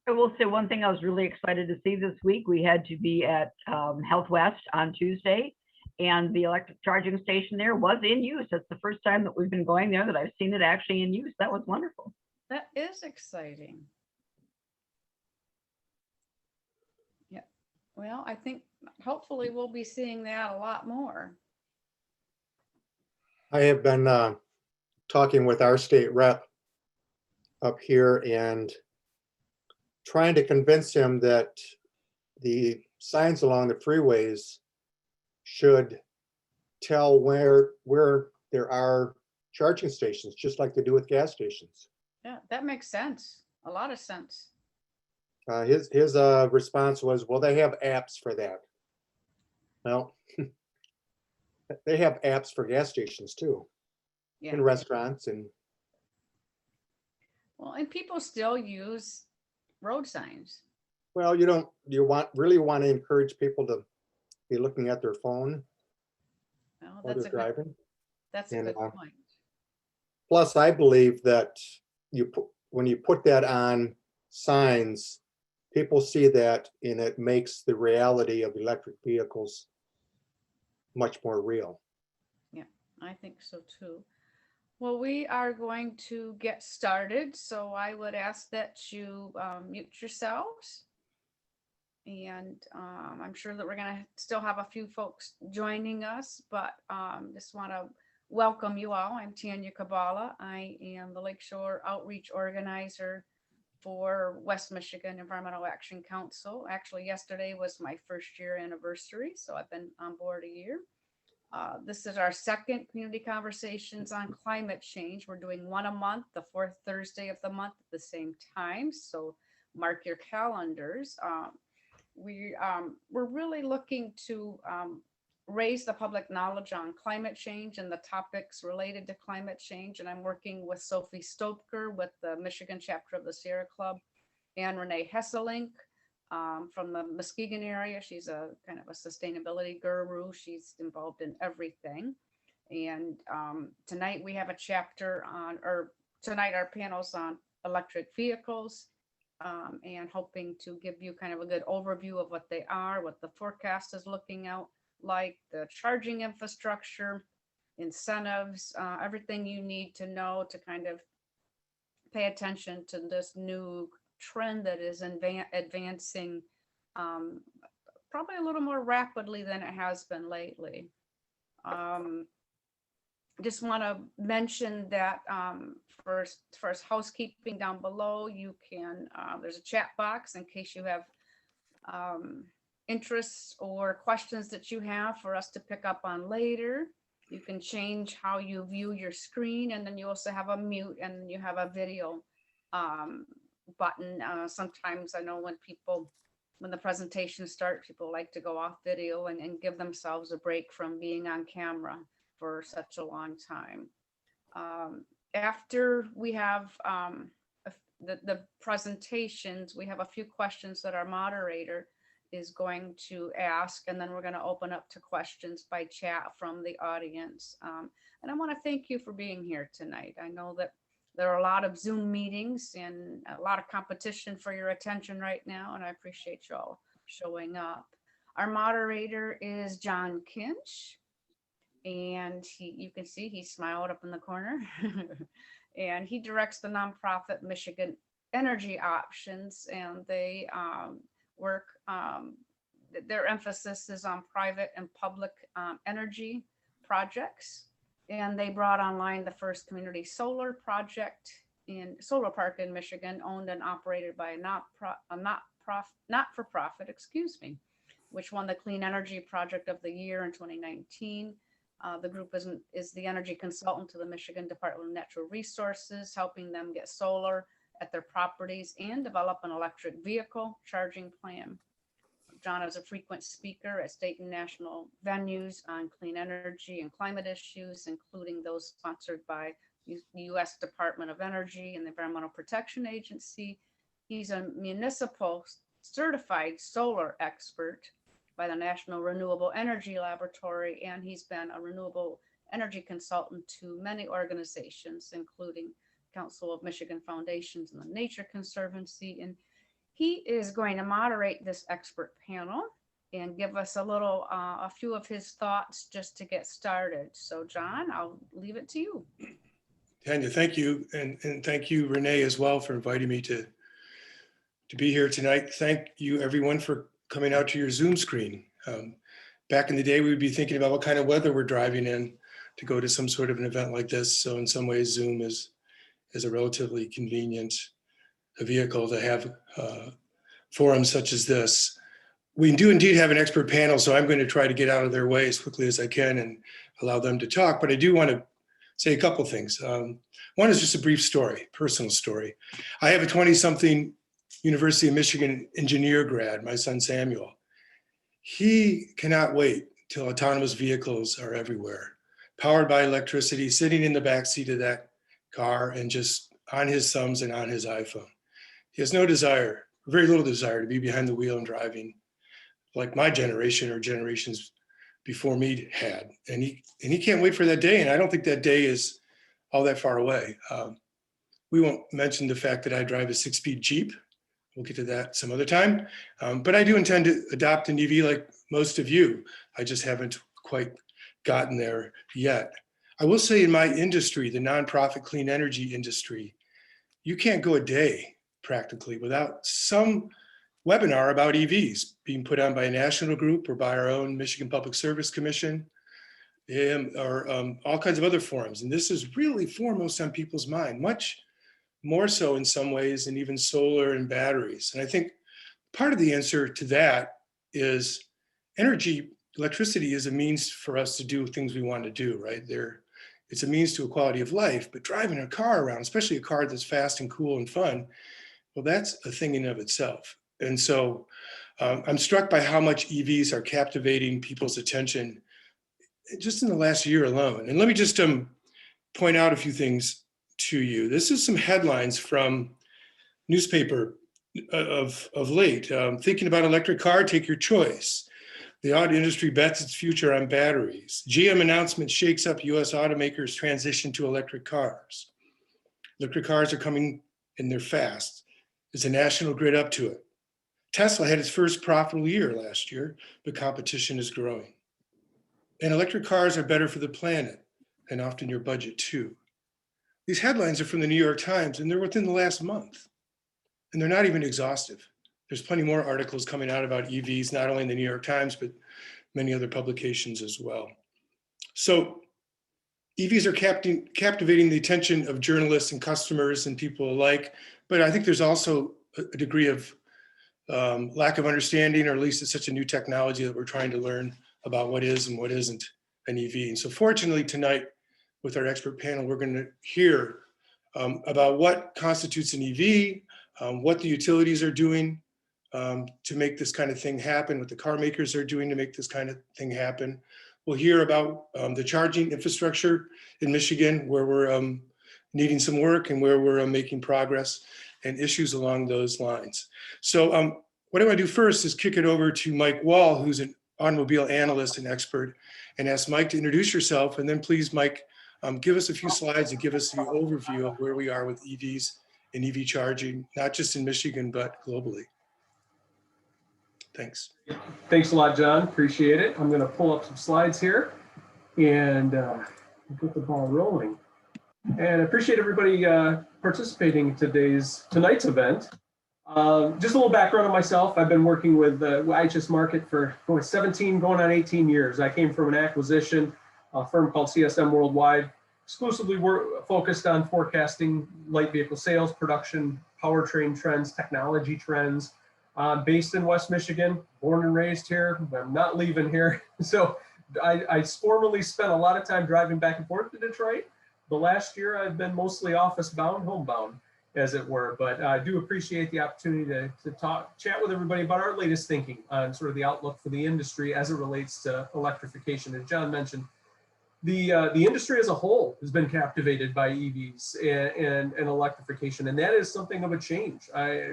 I will say one thing I was really excited to see this week. We had to be at Health West on Tuesday, and the electric charging station there was in use. That's the first time that we've been going there that I've seen it actually in use. That was wonderful. That is exciting. Yeah. Well, I think hopefully we'll be seeing that a lot more. I have been talking with our state rep up here and trying to convince him that the signs along the freeways should tell where there are charging stations, just like they do with gas stations. Yeah, that makes sense. A lot of sense. His response was, well, they have apps for that. Well, they have apps for gas stations too, Yeah. in restaurants. And Well, and people still use road signs. well, you really want to encourage people to be looking at their phone Well, while that's they're a good, driving. that's a And, good point. Plus, I believe that when you put that on signs, people see that and it makes the reality of electric vehicles much more real. Yeah, I think so too. Well, we are going to get started, so I would ask that you mute yourselves. And I'm sure that we're going to still have a few folks joining us, but just want to welcome you all. I'm Tanya Kabala. I am the Lakeshore Outreach Organizer for West Michigan Environmental Action Council. Actually, yesterday was my first year anniversary, so I've been on board a year. This is our second community conversations on climate change. We're doing one a month, the fourth Thursday of the month at the same time. So mark your calendars. We're really looking to raise the public knowledge on climate change and the topics related to climate change. And I'm working with Sophie Stopker with the Michigan chapter of the Sierra Club and Renee Hesselink from the Muskegon area. She's a kind of a sustainability guru. She's involved in everything. And tonight we have a chapter on, or tonight our panel's on electric vehicles. And hoping to give you kind of a good overview of what they are, what the forecast is looking out like, the charging infrastructure, incentives, everything you need to know to kind of pay attention to this new trend that is advancing probably a little more rapidly than it has been lately. Just want to mention that first housekeeping down below, you can, there's a chat box in case you have interests or questions that you have for us to pick up on later. You can change how you view your screen, and then you also have a mute and you have a video button. Sometimes I know when the presentation starts, people like to go off video and give themselves a break from being on camera for such a long time. After we have the presentations, we have a few questions that our moderator is going to ask, and then we're going to open up to questions by chat from the audience. And I want to thank you for being here tonight. I know that there are a lot of Zoom meetings and a lot of competition for your attention right now, and I appreciate you all showing up. Our moderator is John Kinch. And you can see he smiled up in the corner. And he directs the nonprofit Michigan Energy Options, and they work, their emphasis is on private and public energy projects. And they brought online the first community solar project in solar park in Michigan, owned and operated by a not-for-profit, which won the Clean Energy Project of the Year in 2019. The group is the energy consultant to the Michigan Department of Natural Resources, helping them get solar at their properties and develop an electric vehicle charging plan. John is a frequent speaker at state and national venues on clean energy and climate issues, including those sponsored by the U.S. Department of Energy and the Environmental Protection Agency. He's a municipal certified solar expert by the National Renewable Energy Laboratory, and he's been a renewable energy consultant to many organizations, including Council of Michigan Foundations and the Nature Conservancy. And He is going to moderate this expert panel and give us a few of his thoughts just to get started. So John, I'll leave it to you. Tanya, thank you. And thank you, Renee, as well, for inviting me to be here tonight. Thank you, everyone, for coming out to your Zoom screen. Back in the day, we would be thinking about what kind of weather we're driving in to go to some sort of an event like this. So in some ways, Zoom is a relatively convenient vehicle to have forums such as this. We do indeed have an expert panel, so I'm going to try to get out of their way as quickly as I can and allow them to talk. But I do want to say a couple things. One is just a brief story, personal story. I have a 20-something University of Michigan engineer grad, my son Samuel. He cannot wait till autonomous vehicles are everywhere, powered by electricity, sitting in the back seat of that car and just on his thumbs and on his iPhone. He has no desire, very little desire, to be behind the wheel and driving like my generation or generations before me had. And he can't wait for that day. And I don't think that day is all that far away. We won't mention the fact that I drive a 6-speed Jeep. We'll get to that some other time. But I do intend to adopt an EV like most of you. I just haven't quite gotten there yet. I will say in my industry, the nonprofit clean energy industry, you can't go a day practically without some webinar about EVs being put on by a national group or by our own Michigan Public Service Commission, or all kinds of other forums. And this is really foremost on people's mind, much more so in some ways than even solar and batteries. And I think part of the answer to that is electricity is a means for us to do things we want to do, right? It's a means to a quality of life, but driving a car around, especially a car that's fast and cool and fun, well, that's a thing in of itself. And so I'm struck by how much EVs are captivating people's attention just in the last year alone. And let me just point out a few things to you. This is some headlines from newspaper of late. Thinking about electric car, take your choice. The auto industry bets its future on batteries. GM announcement shakes up US automakers' transition to electric cars. Electric cars are coming and they're fast. Is the national grid up to it? Tesla had its first profitable year last year, but competition is growing. And electric cars are better for the planet and often your budget too. These headlines are from the New York Times and they're within the last month. And they're not even exhaustive. There's plenty more articles coming out about EVs, not only in the New York Times, but many other publications as well. So EVs are captivating the attention of journalists and customers and people alike. But I think there's also a degree of lack of understanding, or at least it's such a new technology that we're trying to learn about what is and what isn't an EV. And so fortunately tonight with our expert panel, we're going to hear about what constitutes an EV, what the utilities are doing to make this kind of thing happen, what the car makers are doing to make this kind of thing happen. We'll hear about the charging infrastructure in Michigan, where we're needing some work and where we're making progress, and issues along those lines. So what I want to do first is kick it over to Mike Wall, who's an automobile analyst and expert, and ask Mike to introduce yourself. And then please, Mike, give us a few slides and give us the overview of where we are with EVs and EV charging, not just in Michigan, but globally. Thanks. Thanks a lot, John. Appreciate it. I'm going to pull up some slides here and get the ball rolling. And I appreciate everybody participating in tonight's event. Just a little background on myself. I've been working with IHS Markit for 17, going on 18 years. I came from an acquisition, a firm called CSM Worldwide, exclusively focused on forecasting light vehicle sales, production, powertrain trends, technology trends. Based in West Michigan, born and raised here. I'm not leaving here. So I formerly spent a lot of time driving back and forth to Detroit. The last year I've been mostly office bound, homebound, as it were. But I do appreciate the opportunity to chat with everybody about our latest thinking on sort of the outlook for the industry as it relates to electrification. As John mentioned, the industry as a whole has been captivated by EVs and electrification, and that is something of a change.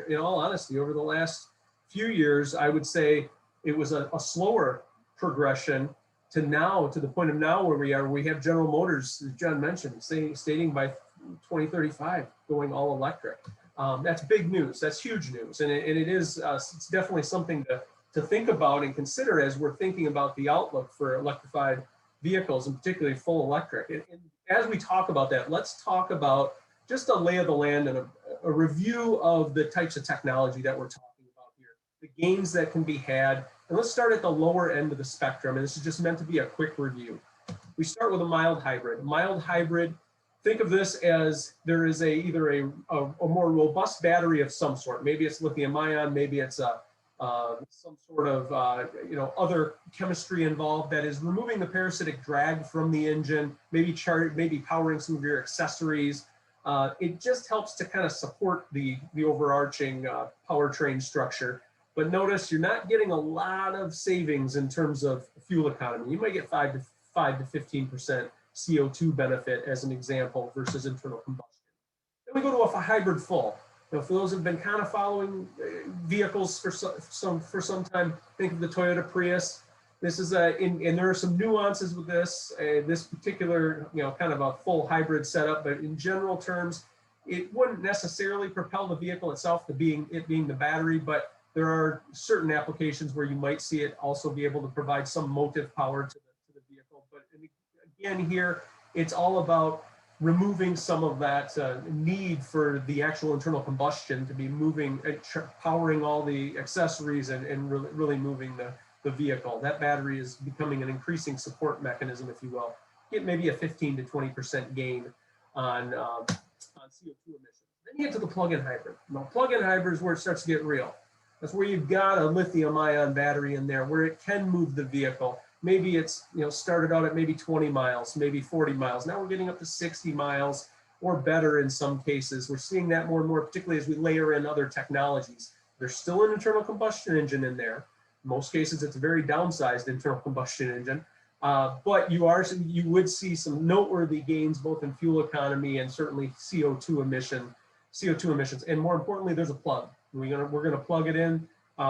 In all honesty, over the last few years, I would say it was a slower progression to the point of now where we are. We have General Motors, as John mentioned, stating by 2035 going all electric. That's big news. That's huge news. And it is, it's definitely something to think about and consider as we're thinking about the outlook for electrified vehicles, and particularly full electric. And as we talk about that, let's talk about just a lay of the land and a review of the types of technology that we're talking about here, the gains that can be had. And let's start at the lower end of the spectrum. And this is just meant to be a quick review. We start with a mild hybrid. Mild hybrid, think of this as there is either a more robust battery of some sort. Maybe it's lithium ion, maybe it's some sort of other chemistry involved that is removing the parasitic drag from the engine, maybe powering some of your accessories. It just helps to kind of support the overarching powertrain structure. But notice you're not getting a lot of savings in terms of fuel economy. You might get 5 to 15% CO2 benefit as an example versus internal combustion. Then we go to a hybrid full. Now, for those who've been kind of following vehicles for some time, think of the Toyota Prius. This is and there are some nuances with this particular, kind of a full hybrid setup, but in general terms, it wouldn't necessarily propel the vehicle itself to being the battery, but there are certain applications where you might see it also be able to provide some motive power to the vehicle. But again, here, it's all about removing some of that need for the actual internal combustion to be powering all the accessories and really moving the vehicle. That battery is becoming an increasing support mechanism, if you will. Get maybe a 15 to 20% gain on CO2 emissions. Then you get to the plug-in hybrid. Now, plug-in hybrid is where it starts to get real. That's where you've got a lithium ion battery in there where it can move the vehicle. Maybe it's started out at maybe 20 miles, maybe 40 miles. Now we're getting up to 60 miles or better in some cases. We're seeing that more and more, particularly as we layer in other technologies. There's still an internal combustion engine in there. In most cases, it's a very downsized internal combustion engine. But you would see some noteworthy gains both in fuel economy and certainly CO2 emissions. And more importantly, there's a plug. We're gonna plug it in,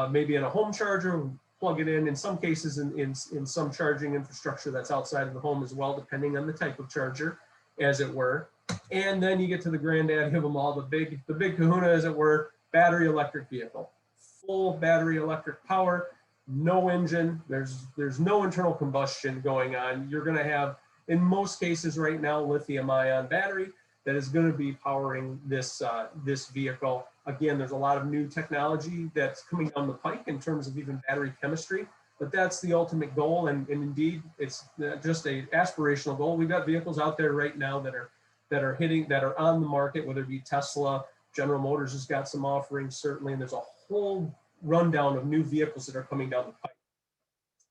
maybe in a home charger. Plug it in some cases in some charging infrastructure that's outside of the home as well, depending on the type of charger, as it were. And then you get to the granddaddy of them all, the big kahuna, as it were, battery electric vehicle. Full battery electric power, no engine, there's no internal combustion going on. You're gonna have, in most cases right now, lithium ion battery that is gonna be powering this vehicle. Again, there's a lot of new technology that's coming down the pike in terms of even battery chemistry, but that's the ultimate goal. And indeed, it's just a aspirational goal. We've got vehicles out there right now that are on the market, whether it be Tesla, General Motors has got some offerings certainly, and there's a whole rundown of new vehicles that are coming down the pike.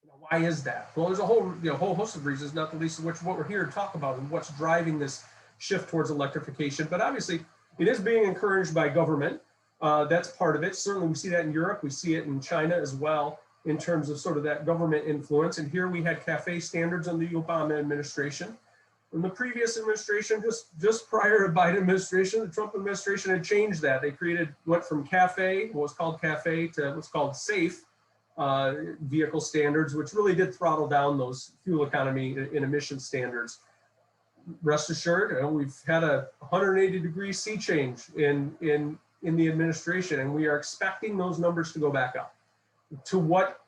Now, why is that? Well, there's a whole host of reasons, not the least of which what we're here to talk about and what's driving this shift towards electrification. But obviously, it is being encouraged by government. That's part of it. Certainly, we see that in Europe. We see it in China as well, in terms of sort of that government influence. And here we had CAFE standards under the Obama administration. In the previous administration, just prior to Biden administration, the Trump administration had changed that. They went from CAFE, what was called CAFE, to what's called SAFE vehicle standards, which really did throttle down those fuel economy and emission standards. Rest assured, we've had a 180-degree sea change in the administration, and we are expecting those numbers to go back up. To what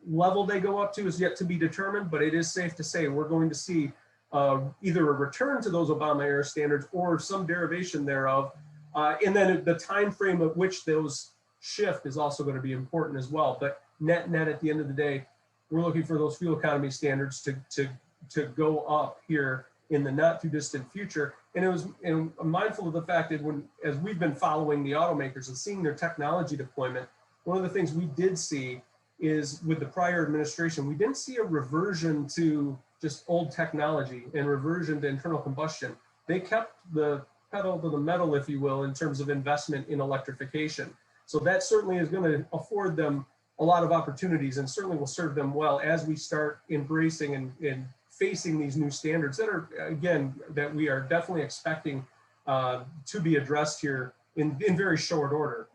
level they go up to is yet to be determined, but it is safe to say we're going to see either a return to those Obama era standards or some derivation thereof. And then the time frame at which those shift is also going to be important as well. But net at the end of the day, we're looking for those fuel economy standards to go up here in the not too distant future. And I'm mindful of the fact that as we've been following the automakers and seeing their technology deployment, one of the things we did see is with the prior administration, we didn't see a reversion to just old technology and reversion to internal combustion. They kept the pedal to the metal, if you will, in terms of investment in electrification. So that certainly is going to afford them a lot of opportunities and certainly will serve them well as we start embracing and facing these new standards that are, again, that we are definitely expecting to be addressed here in very short order.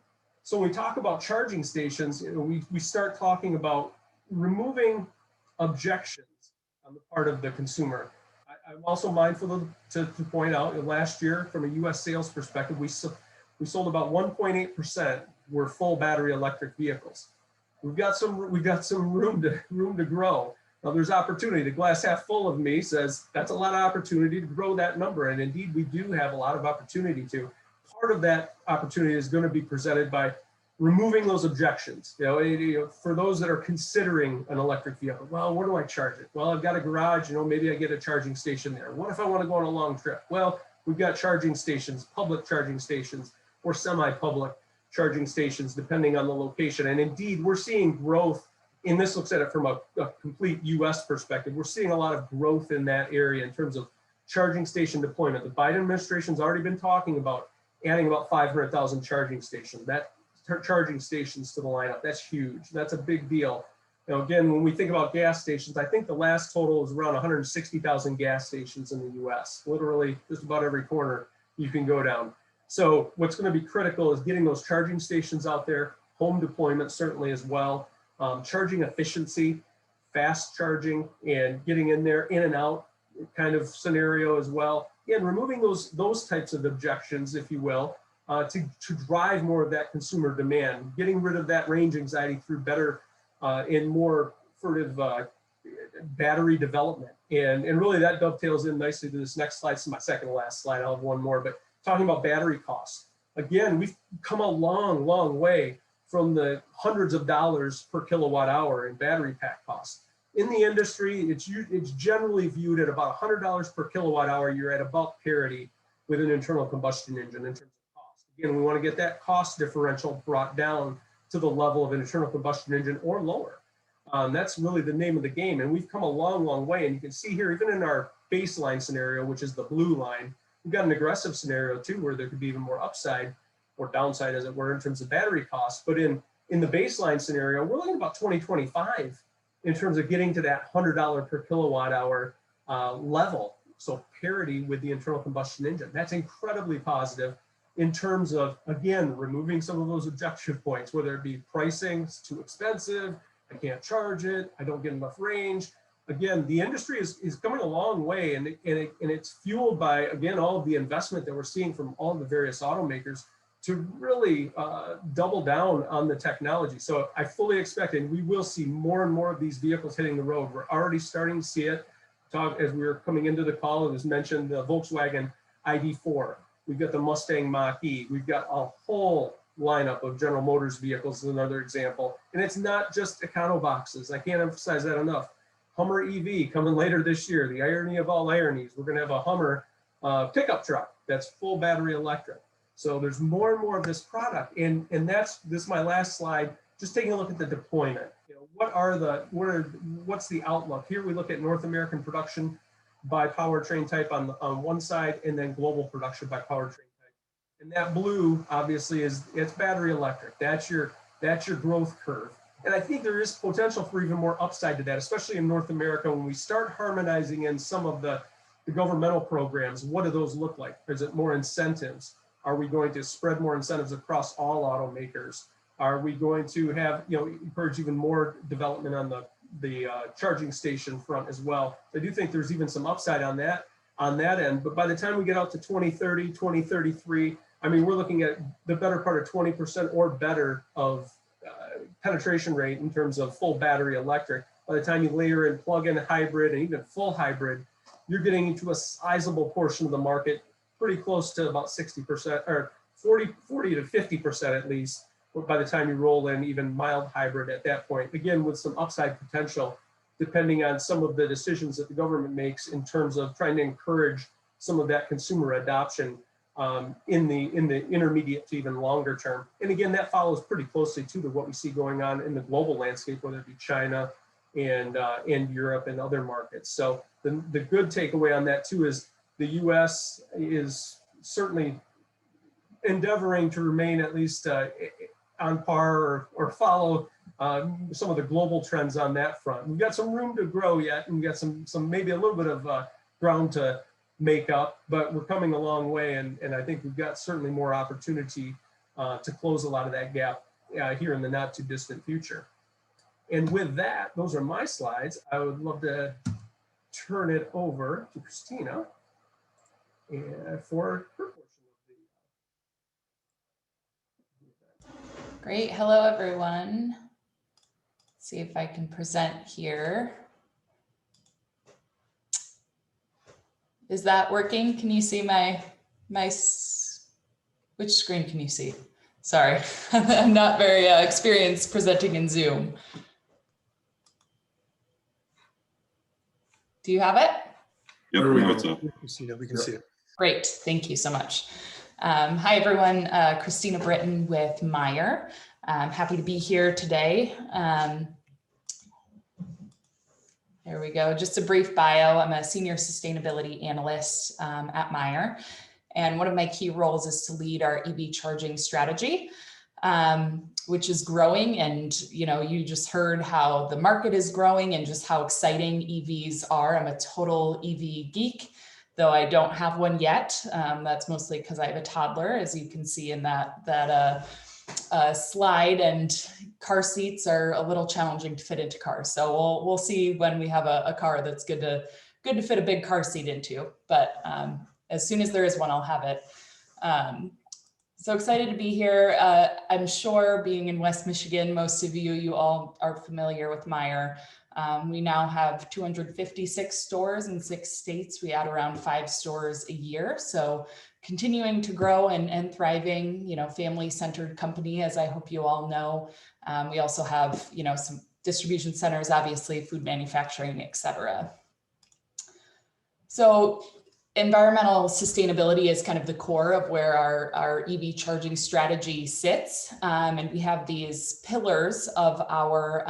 So when we talk about charging stations, we start talking about removing objections on the part of the consumer. I'm also mindful to point out that last year, from a U.S. sales perspective, we sold about 1.8% were full battery electric vehicles. We've got some room to grow. Now there's opportunity. The glass half full of me says that's a lot of opportunity to grow that number. And indeed, we do have a lot of opportunity to. Part of that opportunity is going to be presented by removing those objections. For those that are considering an electric vehicle, well, where do I charge it? Well, I've got a garage, maybe I get a charging station there. What if I want to go on a long trip? Well, we've got charging stations, public charging stations, or semi-public charging stations, depending on the location. And indeed, we're seeing growth, and this looks at it from a complete US perspective. We're seeing a lot of growth in that area in terms of charging station deployment. The Biden administration's already been talking about adding about 500,000 charging stations. Charging stations to the lineup. That's huge. That's a big deal. Again, when we think about gas stations, I think the last total is around 160,000 gas stations in the US. Literally, just about every corner you can go down. So what's going to be critical is getting those charging stations out there, home deployment certainly as well, charging efficiency, fast charging, and getting in there, in and out kind of scenario as well. And removing those types of objections, if you will, to drive more of that consumer demand, getting rid of that range anxiety through better and more furtive battery development. And really that dovetails in nicely to this next slide. This is my second to last slide. I'll have one more, but talking about battery costs. Again, we've come a long, long way from the hundreds of dollars per kilowatt hour in battery pack costs. In the industry, it's generally viewed at about $100 per kilowatt hour. You're at about parity with an internal combustion engine in terms of cost. Again, we want to get that cost differential brought down to the level of an internal combustion engine or lower. That's really the name of the game. And we've come a long, long way. And you can see here, even in our baseline scenario, which is the blue line, we've got an aggressive scenario too, where there could be even more upside or downside, as it were, in terms of battery costs. But in the baseline scenario, we're looking at about 2025 in terms of getting to that $100 per kilowatt hour level. So parity with the internal combustion engine. That's incredibly positive in terms of, again, removing some of those objection points, whether it be pricing, it's too expensive, I can't charge it, I don't get enough range. Again, the industry is coming a long way, and it's fueled by, again, all of the investment that we're seeing from all the various automakers to really double down on the technology. So I fully expect, and we will see more and more of these vehicles hitting the road. We're already starting to see it. As we were coming into the call, it was mentioned the Volkswagen ID4. We've got the Mustang Mach-E. We've got a whole lineup of General Motors vehicles, is another example. And it's not just Econo boxes. I can't emphasize that enough. Hummer EV coming later this year. The irony of all ironies, we're going to have a Hummer pickup truck that's full battery electric. So there's more and more of this product. And this is my last slide, just taking a look at the deployment. What's the outlook? Here we look at North American production by powertrain type on one side, and then global production by powertrain type. And that blue, obviously, it's battery electric. That's your growth curve. And I think there is potential for even more upside to that, especially in North America when we start harmonizing in some of the governmental programs. What do those look like? Is it more incentives? Are we going to spread more incentives across all automakers? Are we going to have, encourage even more development on the charging station front as well? I do think there's even some upside on that end. But by the time we get out to 2030, 2033, I mean, we're looking at the better part of 20% or better of penetration rate in terms of full battery electric. By the time you layer in plug-in hybrid and even full hybrid, you're getting into a sizable portion of the market, pretty close to about 60% or 40 to 50% at least, by the time you roll in even mild hybrid at that point, again, with some upside potential, depending on some of the decisions that the government makes in terms of trying to encourage some of that consumer adoption in the intermediate to even longer term. And again, that follows pretty closely too to what we see going on in the global landscape, whether it be China and Europe and other markets. So the good takeaway on that too is the US is certainly endeavoring to remain at least on par or follow some of the global trends on that front. We've got some room to grow yet, and we've got some maybe a little bit of ground to make up, but we're coming a long way, and I think we've got certainly more opportunity to close a lot of that gap here in the not too distant future. And with that, those are my slides. I would love to turn it over to Christina for her portion of the Great. Hello, everyone. See if I can present here. Is that working? Can you see which screen can you see? Sorry, I'm not very experienced presenting in Zoom. Do you have it? Yep, we got that. We can see it. Great, thank you so much. Hi everyone, Christina Britton with Meyer. I'm happy to be here today. There we go, just a brief bio. I'm a senior sustainability analyst at Meyer. And one of my key roles is to lead our EV charging strategy, which is growing. And you just heard how the market is growing and just how exciting EVs are. I'm a total EV geek, though I don't have one yet. That's mostly because I have a toddler, as you can see in that slide, and car seats are a little challenging to fit into cars. So we'll see when we have a car that's good to fit a big car seat into. But as soon as there is one, I'll have it. So excited to be here. I'm sure, being in West Michigan, most of you all are familiar with Meyer. We now have 256 stores in 6 states. We add around 5 stores a year. So continuing to grow and thriving, family-centered company, as I hope you all know. We also have, some distribution centers, obviously, food manufacturing, et cetera. So environmental sustainability is kind of the core of where our EV charging strategy sits. And we have these pillars of our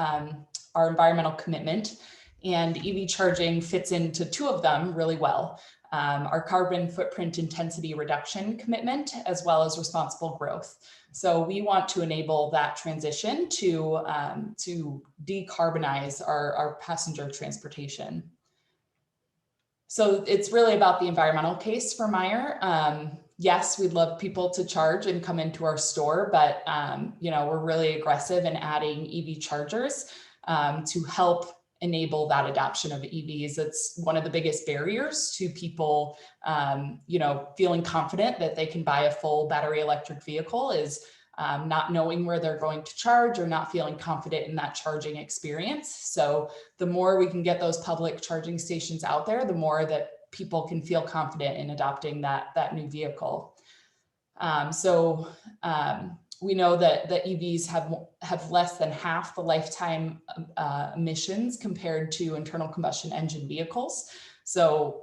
environmental commitment, and EV charging fits into 2 of them really well. Our carbon footprint intensity reduction commitment, as well as responsible growth. So we want to enable that transition to decarbonize our passenger transportation. So it's really about the environmental case for Meyer. Yes, we'd love people to charge and come into our store, but we're really aggressive in adding EV chargers to help enable that adoption of EVs. It's one of the biggest barriers to people, feeling confident that they can buy a full battery electric vehicle is not knowing where they're going to charge or not feeling confident in that charging experience. So the more we can get those public charging stations out there, the more that people can feel confident in adopting that new vehicle. We know that the EVs have less than half the lifetime emissions compared to internal combustion engine vehicles. So,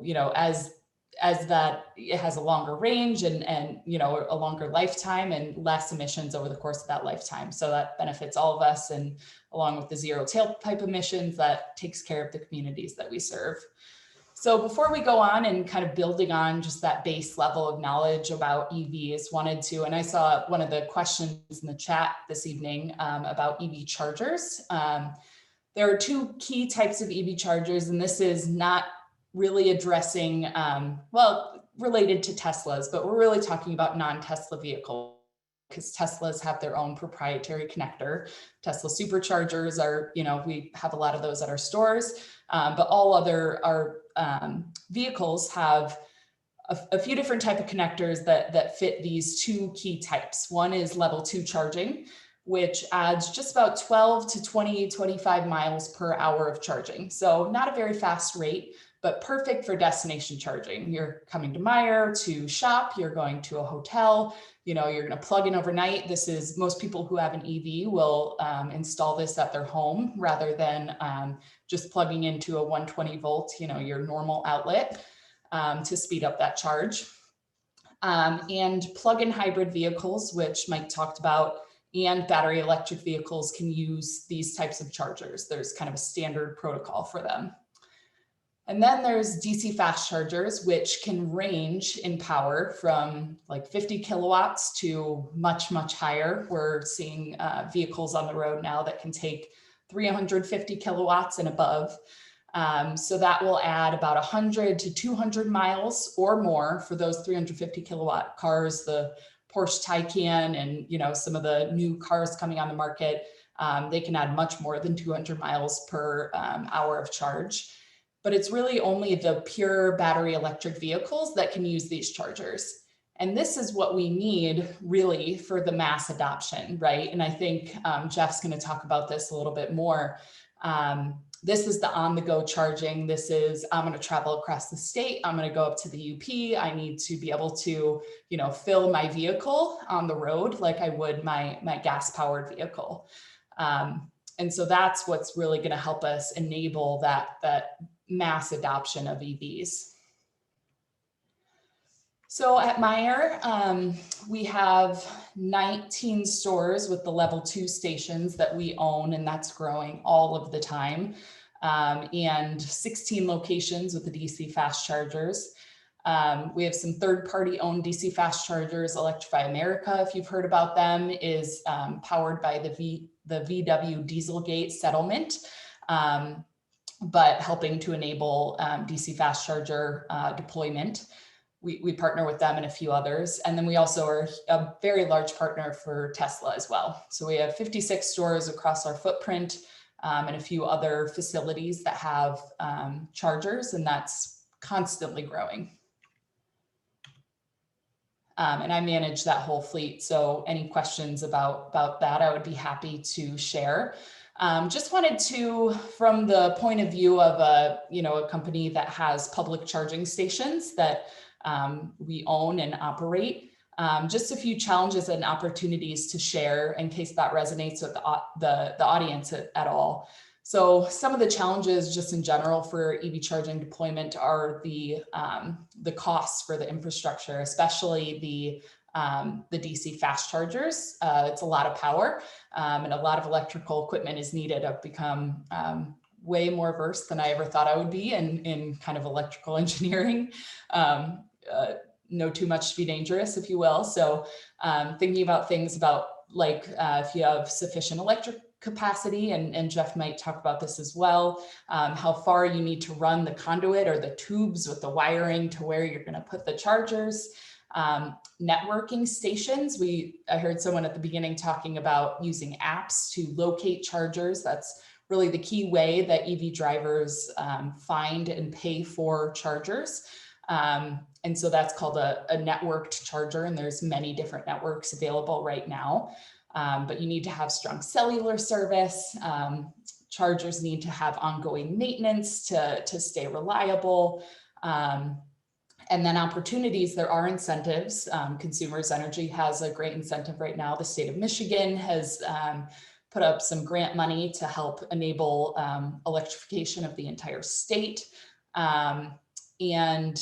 as that, it has a longer range and a longer lifetime and less emissions over the course of that lifetime. So that benefits all of us, and along with the zero tailpipe emissions, that takes care of the communities that we serve. So before we go on and kind of building on just that base level of knowledge about EVs, and I saw one of the questions in the chat this evening about EV chargers. There are 2 key types of EV chargers, and this is not really addressing, related to Teslas, but we're really talking about non-Tesla vehicles, because Teslas have their own proprietary connector. Tesla superchargers are, we have a lot of those at our stores, but all other vehicles have a few different type of connectors that fit these 2 key types. One is level 2 charging, which adds just about 12 to 25 miles per hour of charging. So not a very fast rate, but perfect for destination charging. You're coming to Meyer to shop, you're going to a hotel, you're gonna plug in overnight. Most people who have an EV will install this at their home rather than just plugging into a 120 volt, your normal outlet to speed up that charge. And plug-in hybrid vehicles, which Mike talked about, and battery electric vehicles can use these types of chargers. There's kind of a standard protocol for them. And then there's DC fast chargers, which can range in power from like 50 kilowatts to much, much higher. We're seeing vehicles on the road now that can take 350 kilowatts and above. So that will add about 100 to 200 miles or more for those 350 kilowatt cars, the Porsche Taycan and some of the new cars coming on the market. They can add much more than 200 miles per hour of charge. But it's really only the pure battery electric vehicles that can use these chargers. And this is what we need really for the mass adoption, right? And I think Jeff's going to talk about this a little bit more. This is the on-the-go charging. This is, I'm going to travel across the state. I'm going to go up to the UP. I need to be able to, you know, fill my vehicle on the road like I would my gas-powered vehicle. And so that's what's really going to help us enable that mass adoption of EVs. So at Meyer, we have 19 stores with the level 2 stations that we own, and that's growing all of the time. And 16 locations with the DC fast chargers. We have some third-party owned DC fast chargers. Electrify America, if you've heard about them, is powered by the VW Dieselgate settlement, but helping to enable DC fast charger deployment. We partner with them and a few others. And then we also are a very large partner for Tesla as well. So we have 56 stores across our footprint and a few other facilities that have chargers, and that's constantly growing. And I manage that whole fleet. So any questions about that, I would be happy to share. Just wanted to, from the point of view of a company that has public charging stations that we own and operate, just a few challenges and opportunities to share in case that resonates with the audience at all. So some of the challenges just in general for EV charging deployment are the costs for the infrastructure, especially the DC fast chargers. It's a lot of power and a lot of electrical equipment is needed. I've become way more versed than I ever thought I would be in kind of electrical engineering. Know too much to be dangerous, if you will. So thinking about things about like if you have sufficient electric capacity, and Jeff might talk about this as well, how far you need to run the conduit or the tubes with the wiring to where you're going to put the chargers. Networking stations. I heard someone at the beginning talking about using apps to locate chargers. That's really the key way that EV drivers find and pay for chargers. And so that's called a networked charger, and there's many different networks available right now. But you need to have strong cellular service. Chargers need to have ongoing maintenance to stay reliable. And then opportunities, there are incentives. Consumers Energy has a great incentive right now. The state of Michigan has put up some grant money to help enable electrification of the entire state. And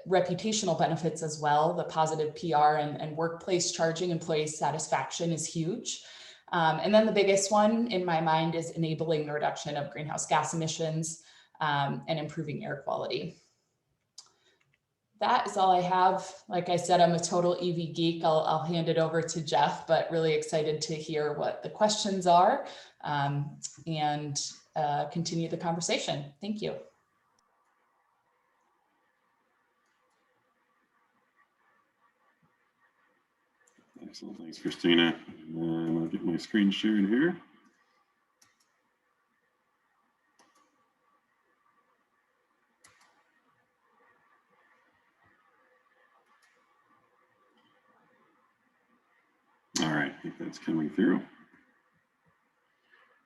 reputational benefits as well. The positive PR and workplace charging, employee satisfaction is huge. And then the biggest one in my mind is enabling the reduction of greenhouse gas emissions and improving air quality. That is all I have. Like I said, I'm a total EV geek. I'll hand it over to Jeff, but really excited to hear what the questions are and continue the conversation. Thank you. Excellent. Thanks, Christina. And I'll get my screen shared here. All right, I think that's coming through.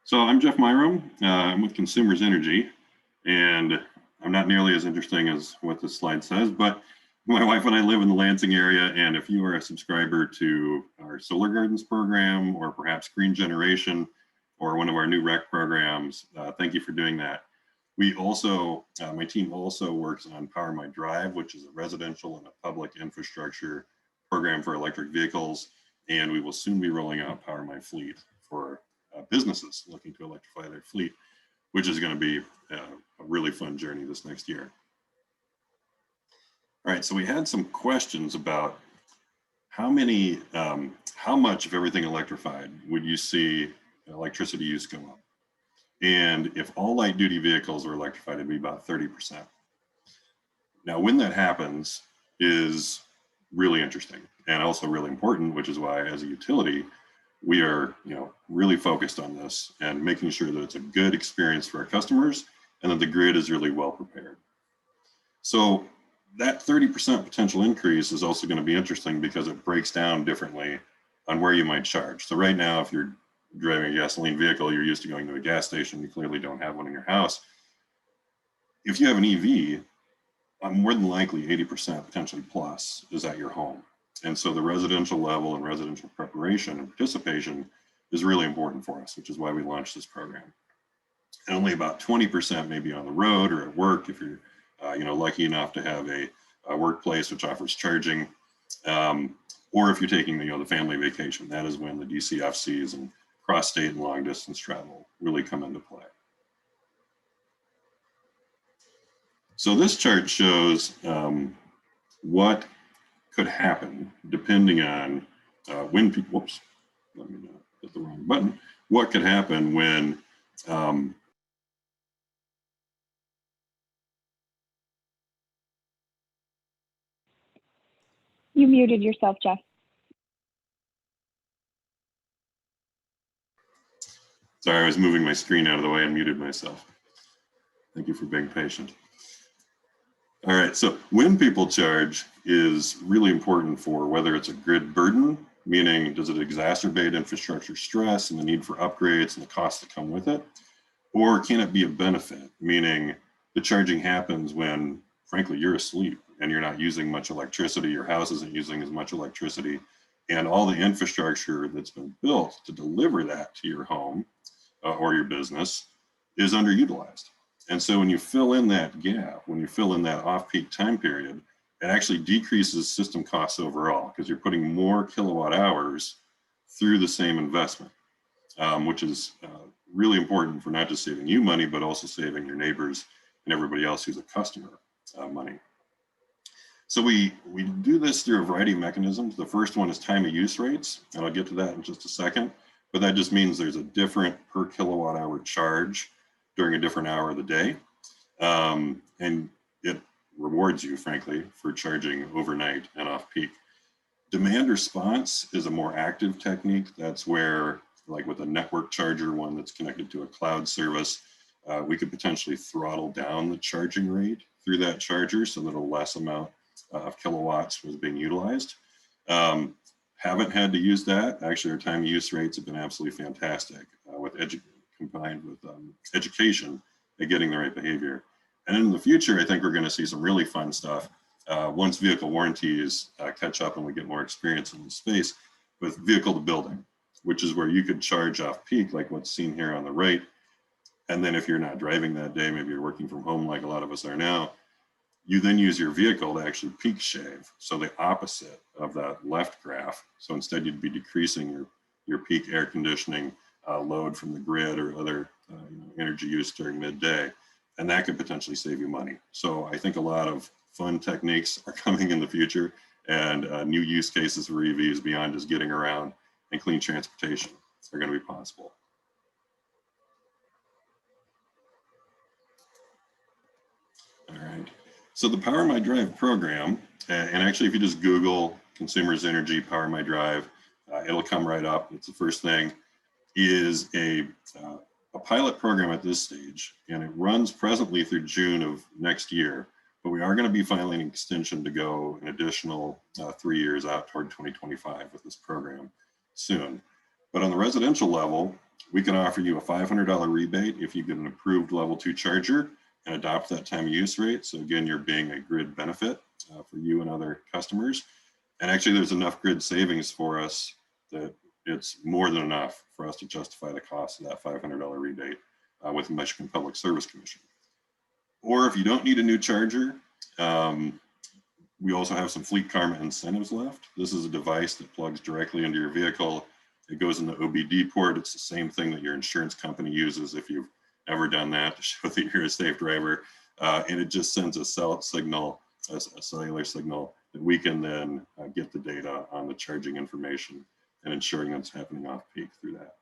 So I'm Jeff Myram. I'm with Consumers Energy, and I'm not nearly as interesting as what this slide says, but my wife and I live in the Lansing area, and if you are a subscriber to our Solar Gardens program, or perhaps Green Generation, or one of our new rec programs, thank you for doing that. We also, my team also works on Power My Drive, which is a residential and a public infrastructure program for electric vehicles, and we will soon be rolling out Power My Fleet for businesses looking to electrify their fleet, which is going to be a really fun journey this next year. All right, so we had some questions about how much of everything electrified would you see electricity use go up? And if all light duty vehicles were electrified, it'd be about 30%. Now, when that happens is really interesting and also really important, which is why as a utility, we are really focused on this and making sure that it's a good experience for our customers and that the grid is really well prepared. So that 30% potential increase is also going to be interesting because it breaks down differently on where you might charge. So right now, if you're driving a gasoline vehicle, you're used to going to a gas station, you clearly don't have one in your house. If you have an EV, more than likely 80% potentially plus is at your home. And so the residential level and residential preparation and participation is really important for us, which is why we launched this program. And only about 20% may be on the road or at work if you're lucky enough to have a workplace which offers charging, or if you're taking the family vacation. That is when the DCFCs and cross-state and long distance travel really come into play. So this chart shows what could happen depending on when people, whoops, let me not hit the wrong button. What could happen when You muted yourself, Jeff. Sorry, I was moving my screen out of the way and muted myself. Thank you for being patient. All right, so when people charge is really important for whether it's a grid burden, meaning does it exacerbate infrastructure stress and the need for upgrades and the costs that come with it? Or can it be a benefit, meaning the charging happens when, frankly, you're asleep and you're not using much electricity, your house isn't using as much electricity, and all the infrastructure that's been built to deliver that to your home or your business is underutilized. And so when you fill in that gap, when you fill in that off-peak time period, it actually decreases system costs overall because you're putting more kilowatt hours through the same investment, which is really important for not just saving you money, but also saving your neighbors and everybody else who's a customer money. So we do this through a variety of mechanisms. The first one is time of use rates, and I'll get to that in just a second, but that just means there's a different per kilowatt hour charge during a different hour of the day. And it rewards you, frankly, for charging overnight and off peak. Demand response is a more active technique. That's where, like with a network charger, one that's connected to a cloud service, we could potentially throttle down the charging rate through that charger so that a less amount of kilowatts was being utilized. Haven't had to use that. Actually, our time use rates have been absolutely fantastic combined with education and getting the right behavior. And in the future, I think we're going to see some really fun stuff once vehicle warranties catch up and we get more experience in the space with vehicle to building, which is where you could charge off peak like what's seen here on the right. And then if you're not driving that day, maybe you're working from home like a lot of us are now, you then use your vehicle to actually peak shave. So the opposite of that left graph. So instead you'd be decreasing your peak air conditioning load from the grid or other energy use during midday. And that could potentially save you money. So I think a lot of fun techniques are coming in the future and new use cases for EVs beyond just getting around and clean transportation are going to be possible. All right. So the Power My Drive program, and actually if you just Google Consumers Energy Power My Drive, it'll come right up. It's the first thing, is a pilot program at this stage, and it runs presently through June of next year, but we are going to be filing an extension to go an additional 3 years out toward 2025 with this program soon. But on the residential level, we can offer you a $500 rebate if you get an approved level 2 charger and adopt that time of use rate. So again, you're being a grid benefit for you and other customers. And actually there's enough grid savings for us that it's more than enough for us to justify the cost of that $500 rebate with the Michigan Public Service Commission. Or if you don't need a new charger, we also have some Fleet Karma incentives left. This is a device that plugs directly into your vehicle. It goes in the OBD port. It's the same thing that your insurance company uses if you've ever done that to show that you're a safe driver. And it just sends a cellular signal that we can then get the data on the charging information and ensuring that's happening off peak through that.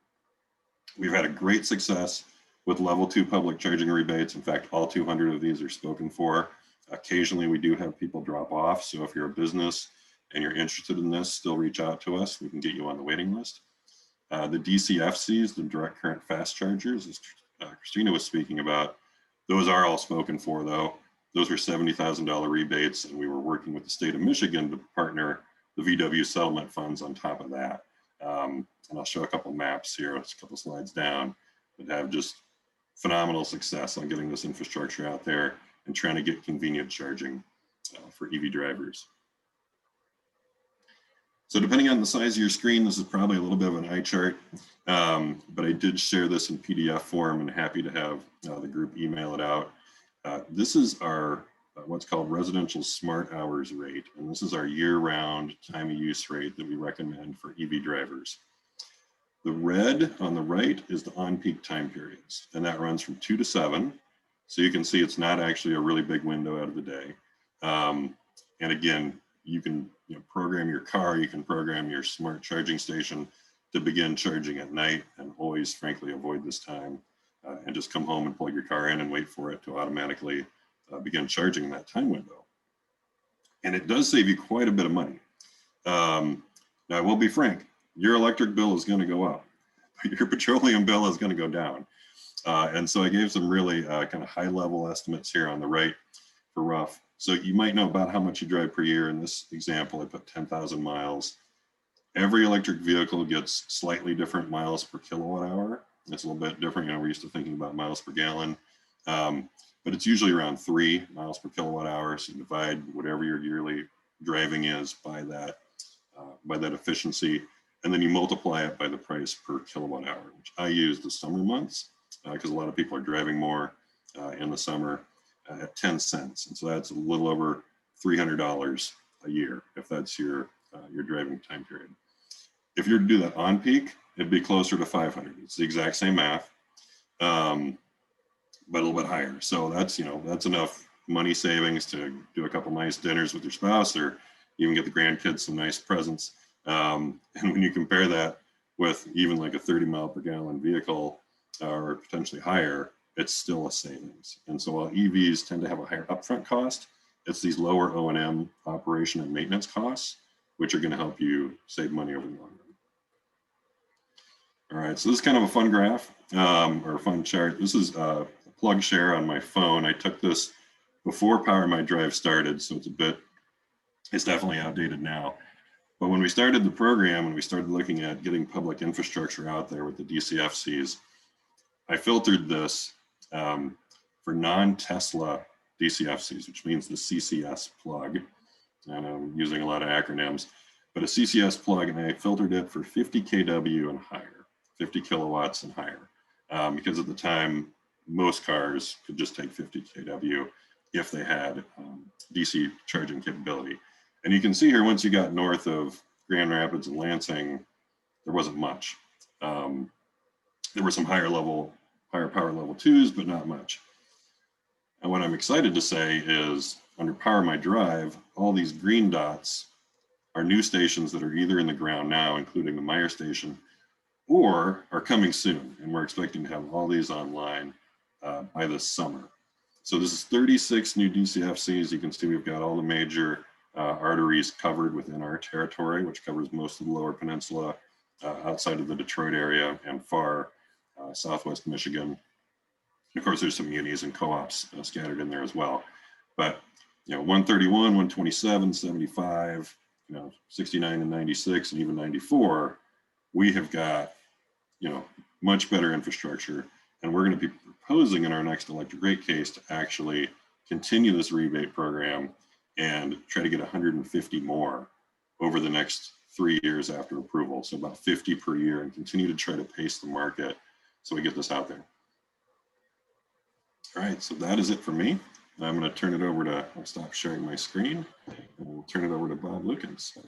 We've had a great success with level 2 public charging rebates. In fact, all 200 of these are spoken for. Occasionally we do have people drop off. So if you're a business and you're interested in this, still reach out to us. We can get you on the waiting list. The DCFCs, the direct current fast chargers, as Christina was speaking about, those are all spoken for though. those were $70,000 rebates, and we were working with the state of Michigan to partner the VW settlement funds on top of that. And I'll show a couple maps here, a couple slides down, that have just phenomenal success on getting this infrastructure out there and trying to get convenient charging for EV drivers. So depending on the size of your screen, this is probably a little bit of an eye chart, but I did share this in PDF form and happy to have the group email it out. This is our what's called residential smart hours rate, and this is our year-round time of use rate that we recommend for EV drivers. The red on the right is the on-peak time periods, and that runs from 2 to 7. So you can see it's not actually a really big window out of the day. And again, you can program your car, you can program your smart charging station to begin charging at night, and always, frankly, avoid this time and just come home and plug your car in and wait for it to automatically begin charging in that time window. And it does save you quite a bit of money. Now, I will be frank, your electric bill is going to go up, but your petroleum bill is going to go down. And so I gave some really kind of high level estimates here on the right for rough. So you might know about how much you drive per year. In this example, I put 10,000 miles. Every electric vehicle gets slightly different miles per kilowatt hour. It's a little bit different. We're used to thinking about miles per gallon, but it's usually around 3 miles per kilowatt hour. So you divide whatever your yearly driving is by that efficiency, and then you multiply it by the price per kilowatt hour, which I use the summer months because a lot of people are driving more in the summer at 10 cents. And so that's a little over $300 a year if that's your driving time period. If you're to do that on peak, it'd be closer to 500. It's the exact same math, but a little bit higher. So that's enough money savings to do a couple nice dinners with your spouse, or even get the grandkids some nice presents. And when you compare that with even like a 30 mile per gallon vehicle or potentially higher, it's still a savings. And so while EVs tend to have a higher upfront cost, it's these lower O&M operation and maintenance costs, which are going to help you save money over the long run. All right, so this is kind of a fun graph or a fun chart. This is a plug share on my phone. I took this before Power My Drive started, so it's definitely outdated now. But when we started the program and we started looking at getting public infrastructure out there with the DCFCs, I filtered this for non-Tesla DCFCs, which means the CCS plug. And I'm using a lot of acronyms, but a CCS plug, and I filtered it for 50 kW and higher, 50 kilowatts and higher, because at the time, most cars could just take 50 kW if they had DC charging capability. And you can see here, once you got north of Grand Rapids and Lansing, there wasn't much. There were some higher power level 2s, but not much. And what I'm excited to say is, under Power My Drive, all these green dots are new stations that are either in the ground now, including the Meyer station, or are coming soon. And we're expecting to have all these online by this summer. So this is 36 new DCFCs. You can see we've got all the major arteries covered within our territory, which covers most of the Lower Peninsula outside of the Detroit area and far southwest Michigan. And of course, there's some unis and co-ops scattered in there as well. But 131, 127, 75, 69 and 96, and even 94, we have got much better infrastructure. And we're going to be proposing in our next electric rate case to actually continue this rebate program and try to get 150 more over the next 3 years after approval. So about 50 per year, and continue to try to pace the market so we get this out there. All right, so that is it for me. I'm going to turn it over to, I'll stop sharing my screen, and we'll turn it over to Bob Lukens.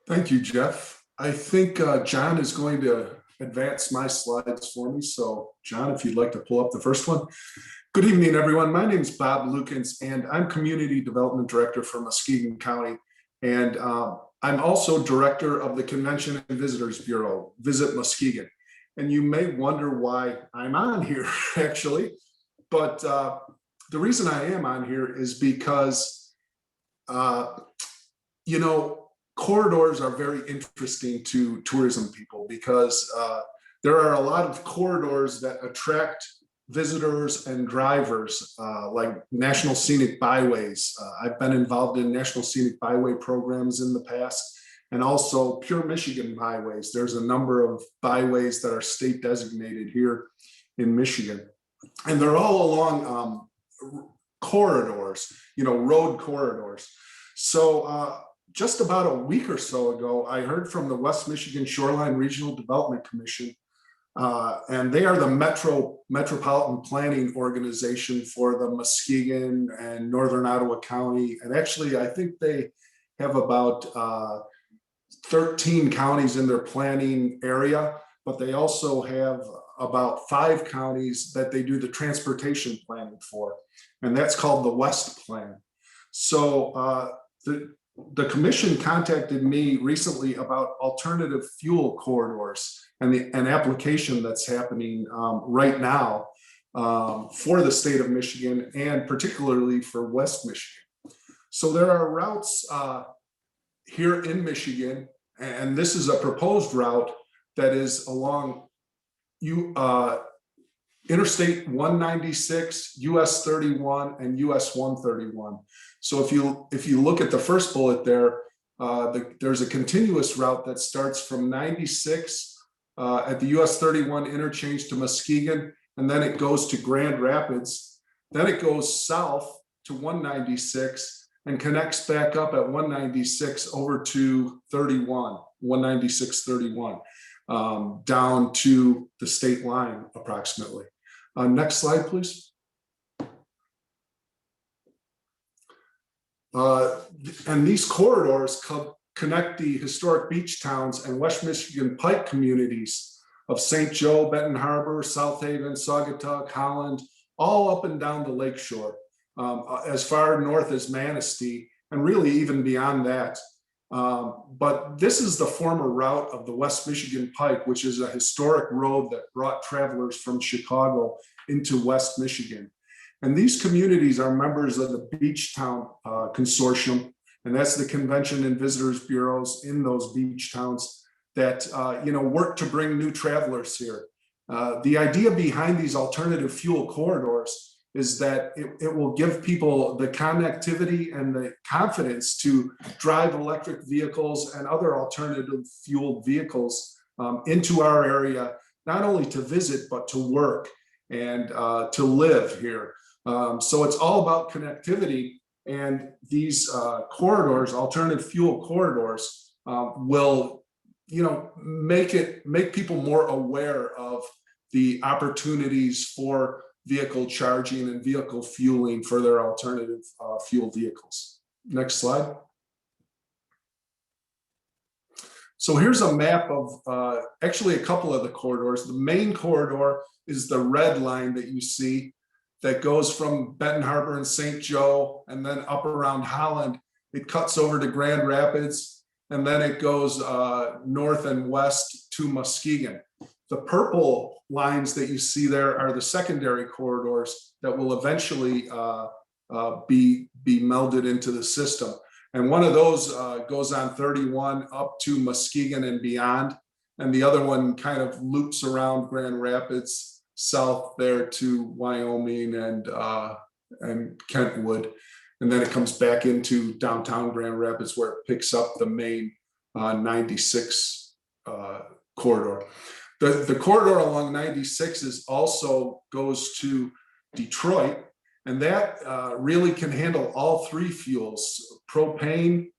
Thank you, Jeff. I think John is going to advance my slides for me. So John, if you'd like to pull up the first one. Good evening, everyone. My name is Bob Lukens, and I'm Community Development Director for Muskegon County. And I'm also Director of the Convention and Visitors Bureau, Visit Muskegon. And you may wonder why I'm on here, actually. But the reason I am on here is because, corridors are very interesting to tourism people, because there are a lot of corridors that attract visitors and drivers, like National Scenic Byways. I've been involved in National Scenic Byway programs in the past, and also Pure Michigan Byways. There's a number of byways that are state designated here in Michigan, and they're all along corridors, road corridors. So just about a week or so ago, I heard from the West Michigan Shoreline Regional Development Commission, and they are the metropolitan planning organization for the Muskegon and Northern Ottawa County. And actually, I think they have about 13 counties in their planning area, but they also have about 5 counties that they do the transportation planning for. And that's called the West Plan. So the commission contacted me recently about alternative fuel corridors and an application that's happening right now for the state of Michigan, and particularly for West Michigan. So there are routes here in Michigan, and this is a proposed route that is along Interstate 196, US 31, and US 131. So if you look at the first bullet there, there's a continuous route that starts from 96 at the US 31 interchange to Muskegon, and then it goes to Grand Rapids. Then it goes south to 196 and connects back up at 196 over to 31, 196, 31, down to the state line approximately. Next slide, please. And these corridors connect the historic beach towns and West Michigan Pike communities of St. Joe, Benton Harbor, South Haven, Saugatuck, Holland, all up and down the lakeshore, as far north as Manistee, and really even beyond that. But this is the former route of the West Michigan Pike, which is a historic road that brought travelers from Chicago into West Michigan. And these communities are members of the Beach Town Consortium, and that's the convention and visitors bureaus in those beach towns that work to bring new travelers here. The idea behind these alternative fuel corridors is that it will give people the connectivity and the confidence to drive electric vehicles and other alternative fueled vehicles into our area, not only to visit, but to work and to live here. So it's all about connectivity, and these corridors, alternative fuel corridors, will make people more aware of the opportunities for vehicle charging and vehicle fueling for their alternative fuel vehicles. Next slide. So here's a map of actually a couple of the corridors. The main corridor is the red line that you see that goes from Benton Harbor and St. Joe, and then up around Holland. It cuts over to Grand Rapids, and then it goes north and west to Muskegon. The purple lines that you see there are the secondary corridors that will eventually be melded into the system. And one of those goes on 31 up to Muskegon and beyond. And the other one kind of loops around Grand Rapids south there to Wyoming and Kentwood. And then it comes back into downtown Grand Rapids where it picks up the main 96 corridor. The corridor along 96 also goes to Detroit, and that really can handle all 3 fuels: propane,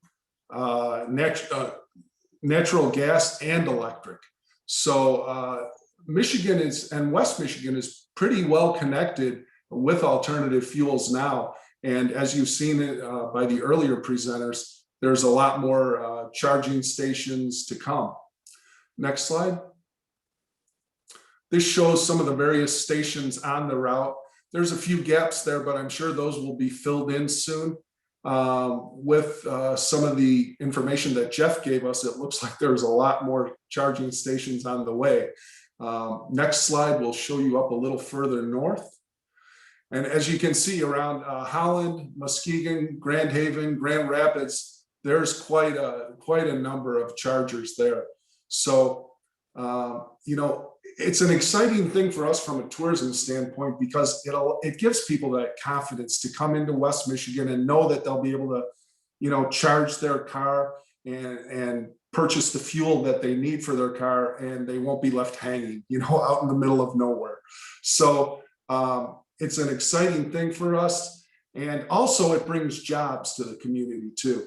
natural gas, and electric. So Michigan and West Michigan is pretty well connected with alternative fuels now. And as you've seen it by the earlier presenters, there's a lot more charging stations to come. Next slide. This shows some of the various stations on the route. There's a few gaps there, but I'm sure those will be filled in soon. With some of the information that Jeff gave us, it looks like there's a lot more charging stations on the way. Next slide will show you up a little further north. And as you can see around Holland, Muskegon, Grand Haven, Grand Rapids, there's quite a number of chargers there. So, it's an exciting thing for us from a tourism standpoint because it gives people that confidence to come into West Michigan and know that they'll be able to, charge their car and purchase the fuel that they need for their car, and they won't be left hanging, out in the middle of nowhere. So it's an exciting thing for us. And also it brings jobs to the community too.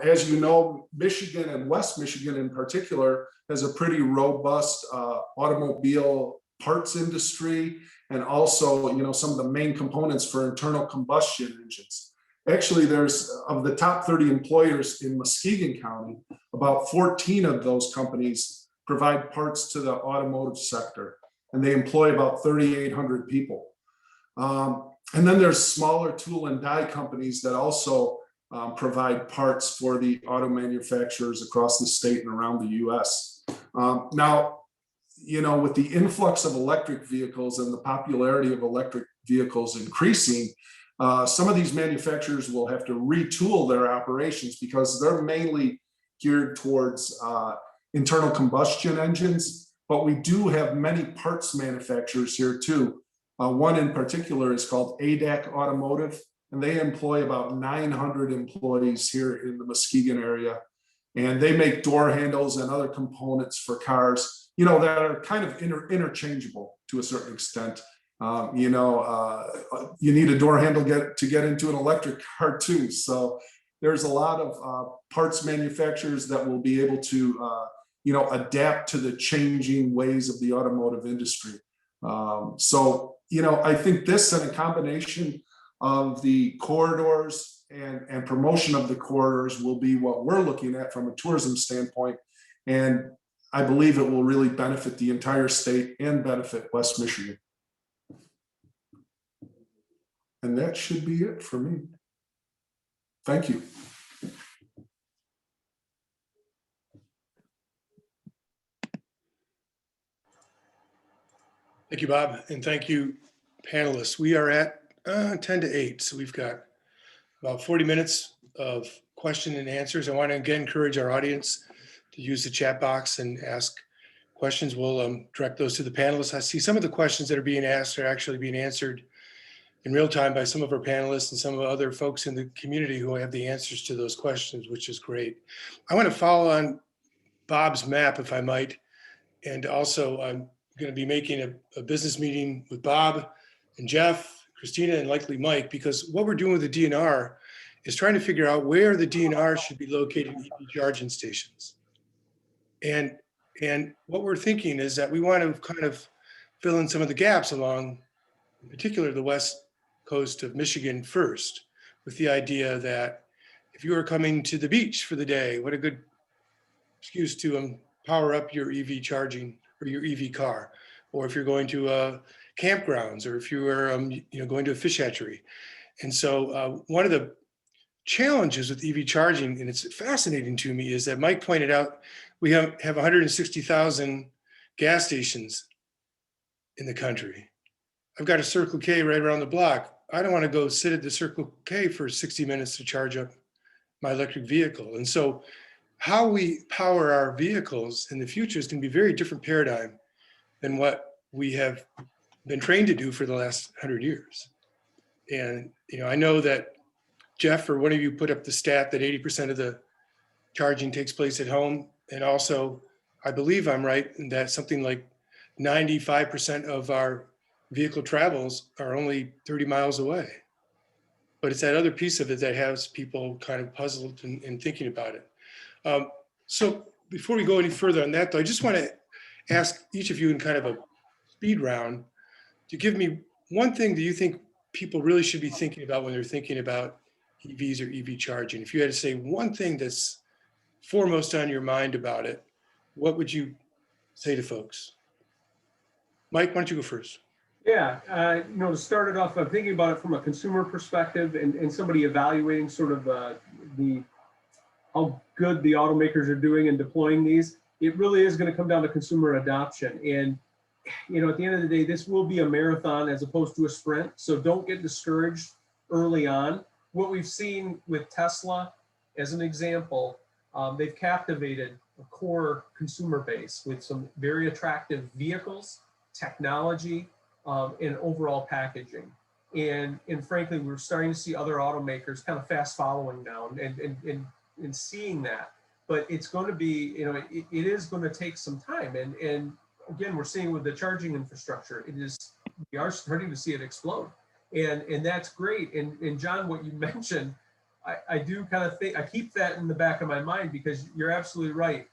As you know, Michigan and West Michigan in particular has a pretty robust automobile parts industry, and also, some of the main components for internal combustion engines. Actually, there's, of the top 30 employers in Muskegon County, about 14 of those companies provide parts to the automotive sector, and they employ about 3,800 people. And then there's smaller tool and die companies that also provide parts for the auto manufacturers across the state and around the US. Now, with the influx of electric vehicles and the popularity of electric vehicles increasing, some of these manufacturers will have to retool their operations because they're mainly geared towards internal combustion engines. But we do have many parts manufacturers here too. One in particular is called ADAC Automotive, and they employ about 900 employees here in the Muskegon area. And they make door handles and other components for cars, that are kind of interchangeable to a certain extent. You need a door handle to get into an electric car too. So there's a lot of parts manufacturers that will be able to, adapt to the changing ways of the automotive industry. I think this, and a combination of the corridors and promotion of the corridors, will be what we're looking at from a tourism standpoint. And I believe it will really benefit the entire state and benefit West Michigan. And that should be it for me. Thank you. Thank you, Bob, and thank you, panelists. We are at 10 to 8, so we've got about 40 minutes of question and answers. I want to again encourage our audience to use the chat box and ask questions. We'll direct those to the panelists. I see some of the questions that are being asked are actually being answered in real time by some of our panelists and some of the other folks in the community who have the answers to those questions, which is great. I want to follow on Bob's map, if I might, and also I'm going to be making a business meeting with Bob and Jeff, Christina, and likely Mike, because what we're doing with the DNR is trying to figure out where the DNR should be located EV charging stations. And what we're thinking is that we want to kind of fill in some of the gaps along, in particular, the west coast of Michigan first, with the idea that if you are coming to the beach for the day, what a good excuse to power up your EV charging or your EV car, or if you're going to campgrounds, or if you are going to a fish hatchery. And so one of the challenges with EV charging, and it's fascinating to me, is that Mike pointed out we have 160,000 gas stations in the country. I've got a Circle K right around the block. I don't want to go sit at the Circle K for 60 minutes to charge up my electric vehicle. And so how we power our vehicles in the future is going to be a very different paradigm than what we have been trained to do for the last 100 years. And I know that Jeff or one of you put up the stat that 80% of the charging takes place at home. And also, I believe I'm right in that something like 95% of our vehicle travels are only 30 miles away. But it's that other piece of it that has people kind of puzzled and thinking about it. So before we go any further on that, though, I just want to ask each of you in kind of a speed round to give me one thing that you think people really should be thinking about when they're thinking about EVs or EV charging. If you had to say one thing that's foremost on your mind about it, what would you say to folks? Mike, why don't you go first? Yeah, to start it off, I'm thinking about it from a consumer perspective and somebody evaluating sort of how good the automakers are doing in deploying these. It really is going to come down to consumer adoption. And, at the end of the day, this will be a marathon as opposed to a sprint. So don't get discouraged early on. What we've seen with Tesla, as an example, they've captivated a core consumer base with some very attractive vehicles, technology, and overall packaging. And frankly, we're starting to see other automakers kind of fast following now and seeing that. But it's going to be, you know, it is going to take some time. And again, we're seeing with the charging infrastructure, we are starting to see it explode. And that's great. And John, what you mentioned, I do kind of think, I keep that in the back of my mind because you're absolutely right.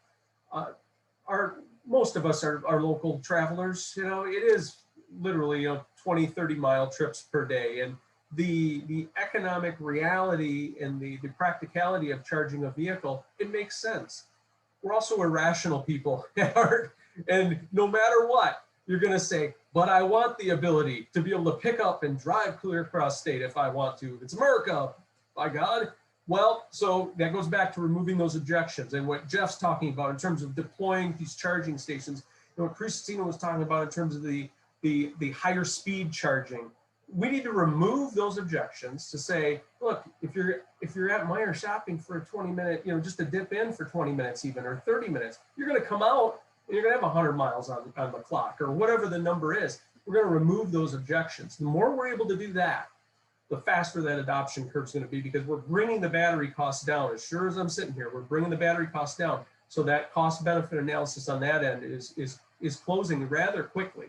Most of us are local travelers, you know, it is literally, 20, 30 mile trips per day. And the economic reality and the practicality of charging a vehicle, it makes sense. We're also irrational people at heart. And no matter what, you're going to say, but I want the ability to be able to pick up and drive clear across state if I want to. It's America, by God. Well, so that goes back to removing those objections and what Jeff's talking about in terms of deploying these charging stations. And what Christina was talking about in terms of the higher speed charging. We need to remove those objections to say, look, if you're at Meijer shopping for a 20-minute, just to dip in for 20 minutes even, or 30 minutes, you're going to come out and you're going to have 100 miles on the clock or whatever the number is. We're going to remove those objections. The more we're able to do that, the faster that adoption curve is going to be, because we're bringing the battery costs down. As sure as I'm sitting here, we're bringing the battery costs down. So that cost benefit analysis on that end is closing rather quickly.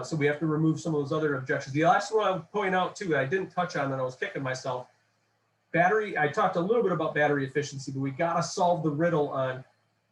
So we have to remove some of those other objections. The last one I would point out too, I didn't touch on, and I was kicking myself. Battery, I talked a little bit about battery efficiency, but we got to solve the riddle on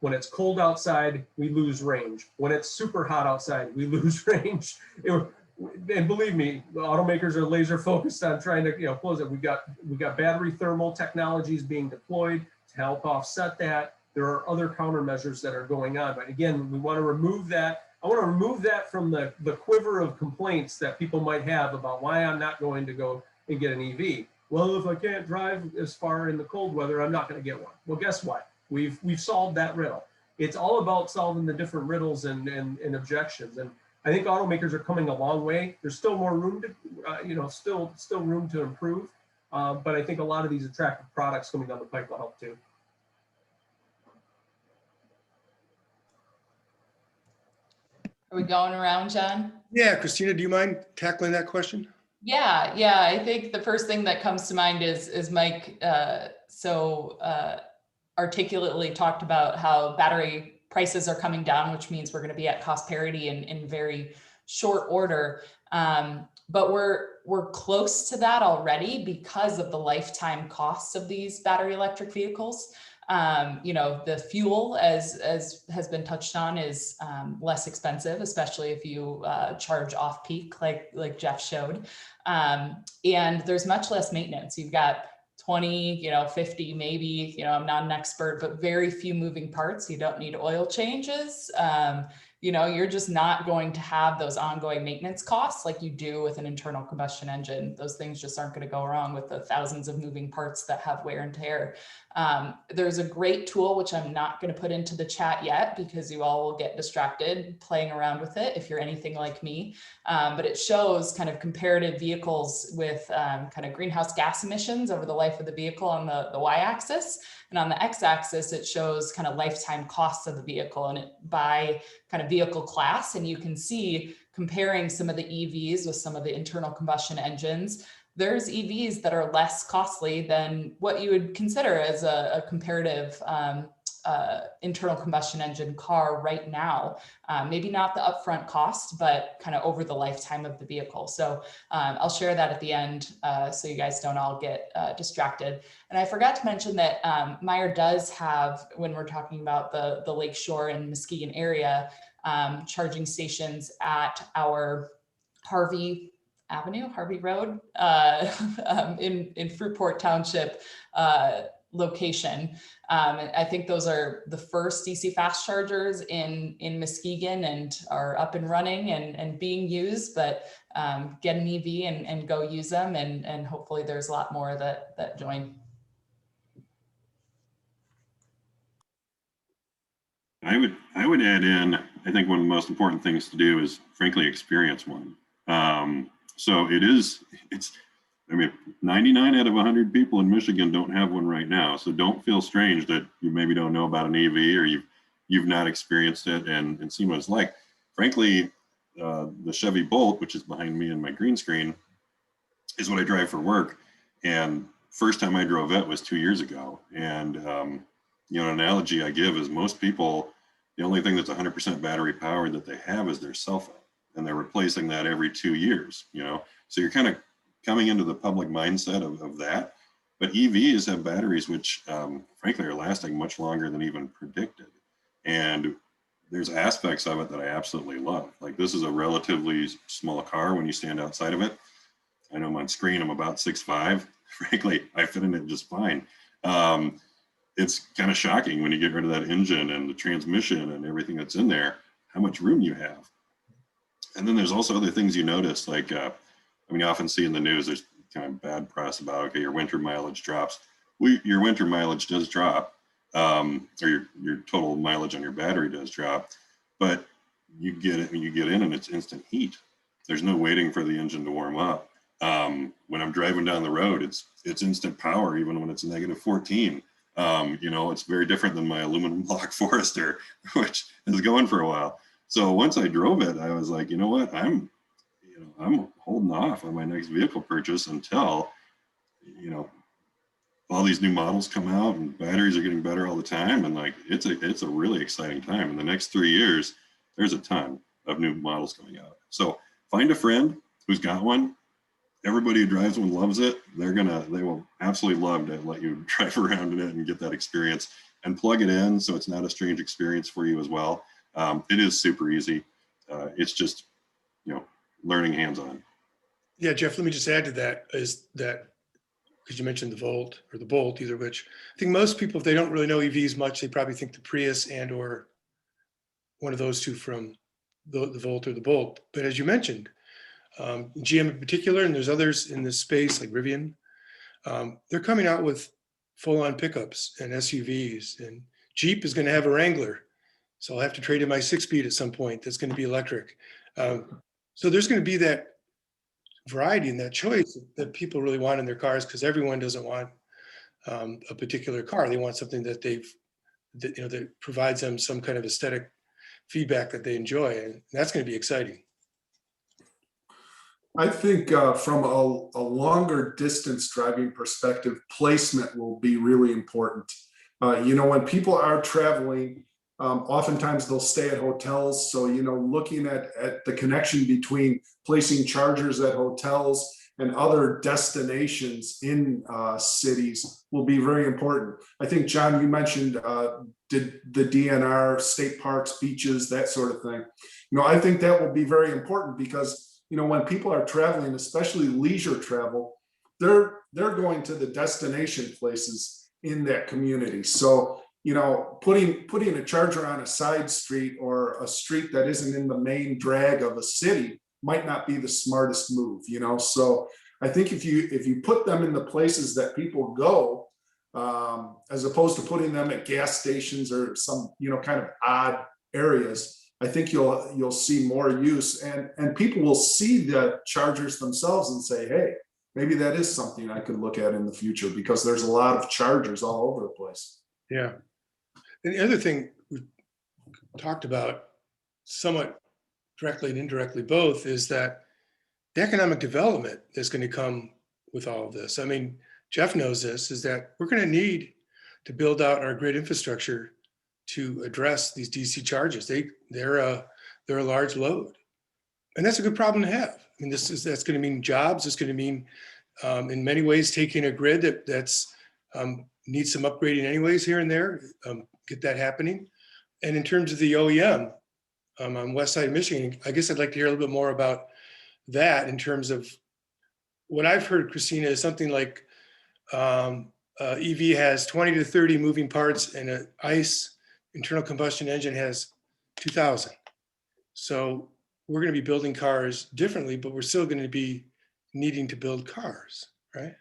when it's cold outside, we lose range. When it's super hot outside, we lose range. And believe me, the automakers are laser focused on trying to close it. We got battery thermal technologies being deployed to help offset that. There are other countermeasures that are going on, but again, we want to remove that. I want to remove that from the quiver of complaints that people might have about why I'm not going to go and get an EV. Well, if I can't drive as far in the cold weather, I'm not going to get one. Well, guess what? We've solved that riddle. It's all about solving the different riddles and objections. And I think automakers are coming a long way. There's still more room to, still room to improve. But I think a lot of these attractive products coming down the pipe will help too. Are we going around, John? Yeah, Christina, do you mind tackling that question? Yeah. I think the first thing that comes to mind is Mike articulately talked about how battery prices are coming down, which means we're going to be at cost parity in very short order. But we're close to that already because of the lifetime costs of these battery electric vehicles. The fuel, as has been touched on, is less expensive, especially if you charge off peak, like Jeff showed. And there's much less maintenance. You've got 20, 50, maybe, I'm not an expert, but very few moving parts. You don't need oil changes. You're just not going to have those ongoing maintenance costs like you do with an internal combustion engine. Those things just aren't going to go wrong with the thousands of moving parts that have wear and tear. There's a great tool, which I'm not going to put into the chat yet because you all will get distracted playing around with it if you're anything like me. But it shows kind of comparative vehicles with kind of greenhouse gas emissions over the life of the vehicle on the y-axis. And on the x-axis, it shows kind of lifetime costs of the vehicle and it by kind of vehicle class. And you can see comparing some of the EVs with some of the internal combustion engines. There's EVs that are less costly than what you would consider as a comparative internal combustion engine car right now. Maybe not the upfront cost, but kind of over the lifetime of the vehicle. So I'll share that at the end so you guys don't all get distracted. And I forgot to mention that Meijer does have, when we're talking about the Lakeshore and Muskegon area, charging stations at our Harvey Road in Fruitport Township location. I think those are the first DC fast chargers in Muskegon and are up and running and being used, but get an EV and go use them. And hopefully there's a lot more that join. I would add in, I think one of the most important things to do is frankly experience one. So it's I mean, 99 out of 100 people in Michigan don't have one right now. So don't feel strange that you maybe don't know about an EV or you've not experienced it and seen what it's like. Frankly, the Chevy Bolt, which is behind me in my green screen, is what I drive for work. And first time I drove it was 2 years ago. And, an analogy I give is most people, the only thing that's 100% battery powered that they have is their cell phone. And they're replacing that every 2 years, So you're kind of coming into the public mindset of that. But EVs have batteries which, frankly, are lasting much longer than even predicted. And there's aspects of it that I absolutely love. Like this is a relatively small car when you stand outside of it. I know I'm on screen, I'm about 6'5". Frankly, I fit in it just fine. It's kind of shocking when you get rid of that engine and the transmission and everything that's in there, how much room you have. And then there's also other things you notice, like, you often see in the news, there's kind of bad press about, okay, your winter mileage drops. Well, your winter mileage does drop, or your total mileage on your battery does drop, but you get in and it's instant heat. There's no waiting for the engine to warm up. When I'm driving down the road, it's instant power, even when it's -14. It's very different than my aluminum block Forester, which is going for a while. So once I drove it, I was like, you know what, I'm holding off on my next vehicle purchase until, all these new models come out and batteries are getting better all the time. And like, it's a really exciting time. In the next 3 years, there's a ton of new models coming out. So find a friend who's got one. Everybody who drives one loves it. They will absolutely love to let you drive around in it and get that experience and plug it in. So it's not a strange experience for you as well. It is super easy. It's just, learning hands-on. Yeah, Jeff, let me just add to that is that, because you mentioned the Volt or the Bolt, either which, I think most people, if they don't really know EVs much, they probably think the Prius and or one of those two from the Volt or the Bolt. But as you mentioned, GM in particular, and there's others in this space like Rivian, they're coming out with full-on pickups and SUVs, and Jeep is going to have a Wrangler. So I'll have to trade in my 6-speed at some point. That's going to be electric. So there's going to be that variety and that choice that people really want in their cars, because everyone doesn't want a particular car. They want something that that provides them some kind of aesthetic feedback that they enjoy, and that's going to be exciting. I think from a longer distance driving perspective, placement will be really important. When people are traveling, oftentimes they'll stay at hotels. So, looking at the connection between placing chargers at hotels and other destinations in cities will be very important. I think, John, you mentioned the DNR, state parks, beaches, that sort of thing. I think that will be very important because when people are traveling, especially leisure travel, they're going to the destination places in that community. So, putting a charger on a side street or a street that isn't in the main drag of a city might not be the smartest move, So I think if you put them in the places that people go, as opposed to putting them at gas stations or some, kind of odd areas, I think you'll see more use, and people will see the chargers themselves and say, hey, maybe that is something I could look at in the future, because there's a lot of chargers all over the place. Yeah. And the other thing we've talked about somewhat directly and indirectly both is that the economic development that's going to come with all of this. I mean, Jeff knows this, is that we're going to need to build out our grid infrastructure to address these DC charges. They're a large load, and that's a good problem to have. I mean, that's going to mean jobs. It's going to mean, in many ways, taking a grid that's needs some upgrading anyways here and there, get that happening. And in terms of the OEM on West Side of Michigan, I guess I'd like to hear a little bit more about that in terms of what I've heard, Christina, is something like EV has 20 to 30 moving parts, and an ICE internal combustion engine has 2,000. So we're going to be building cars differently, but we're still going to be needing to build cars, right?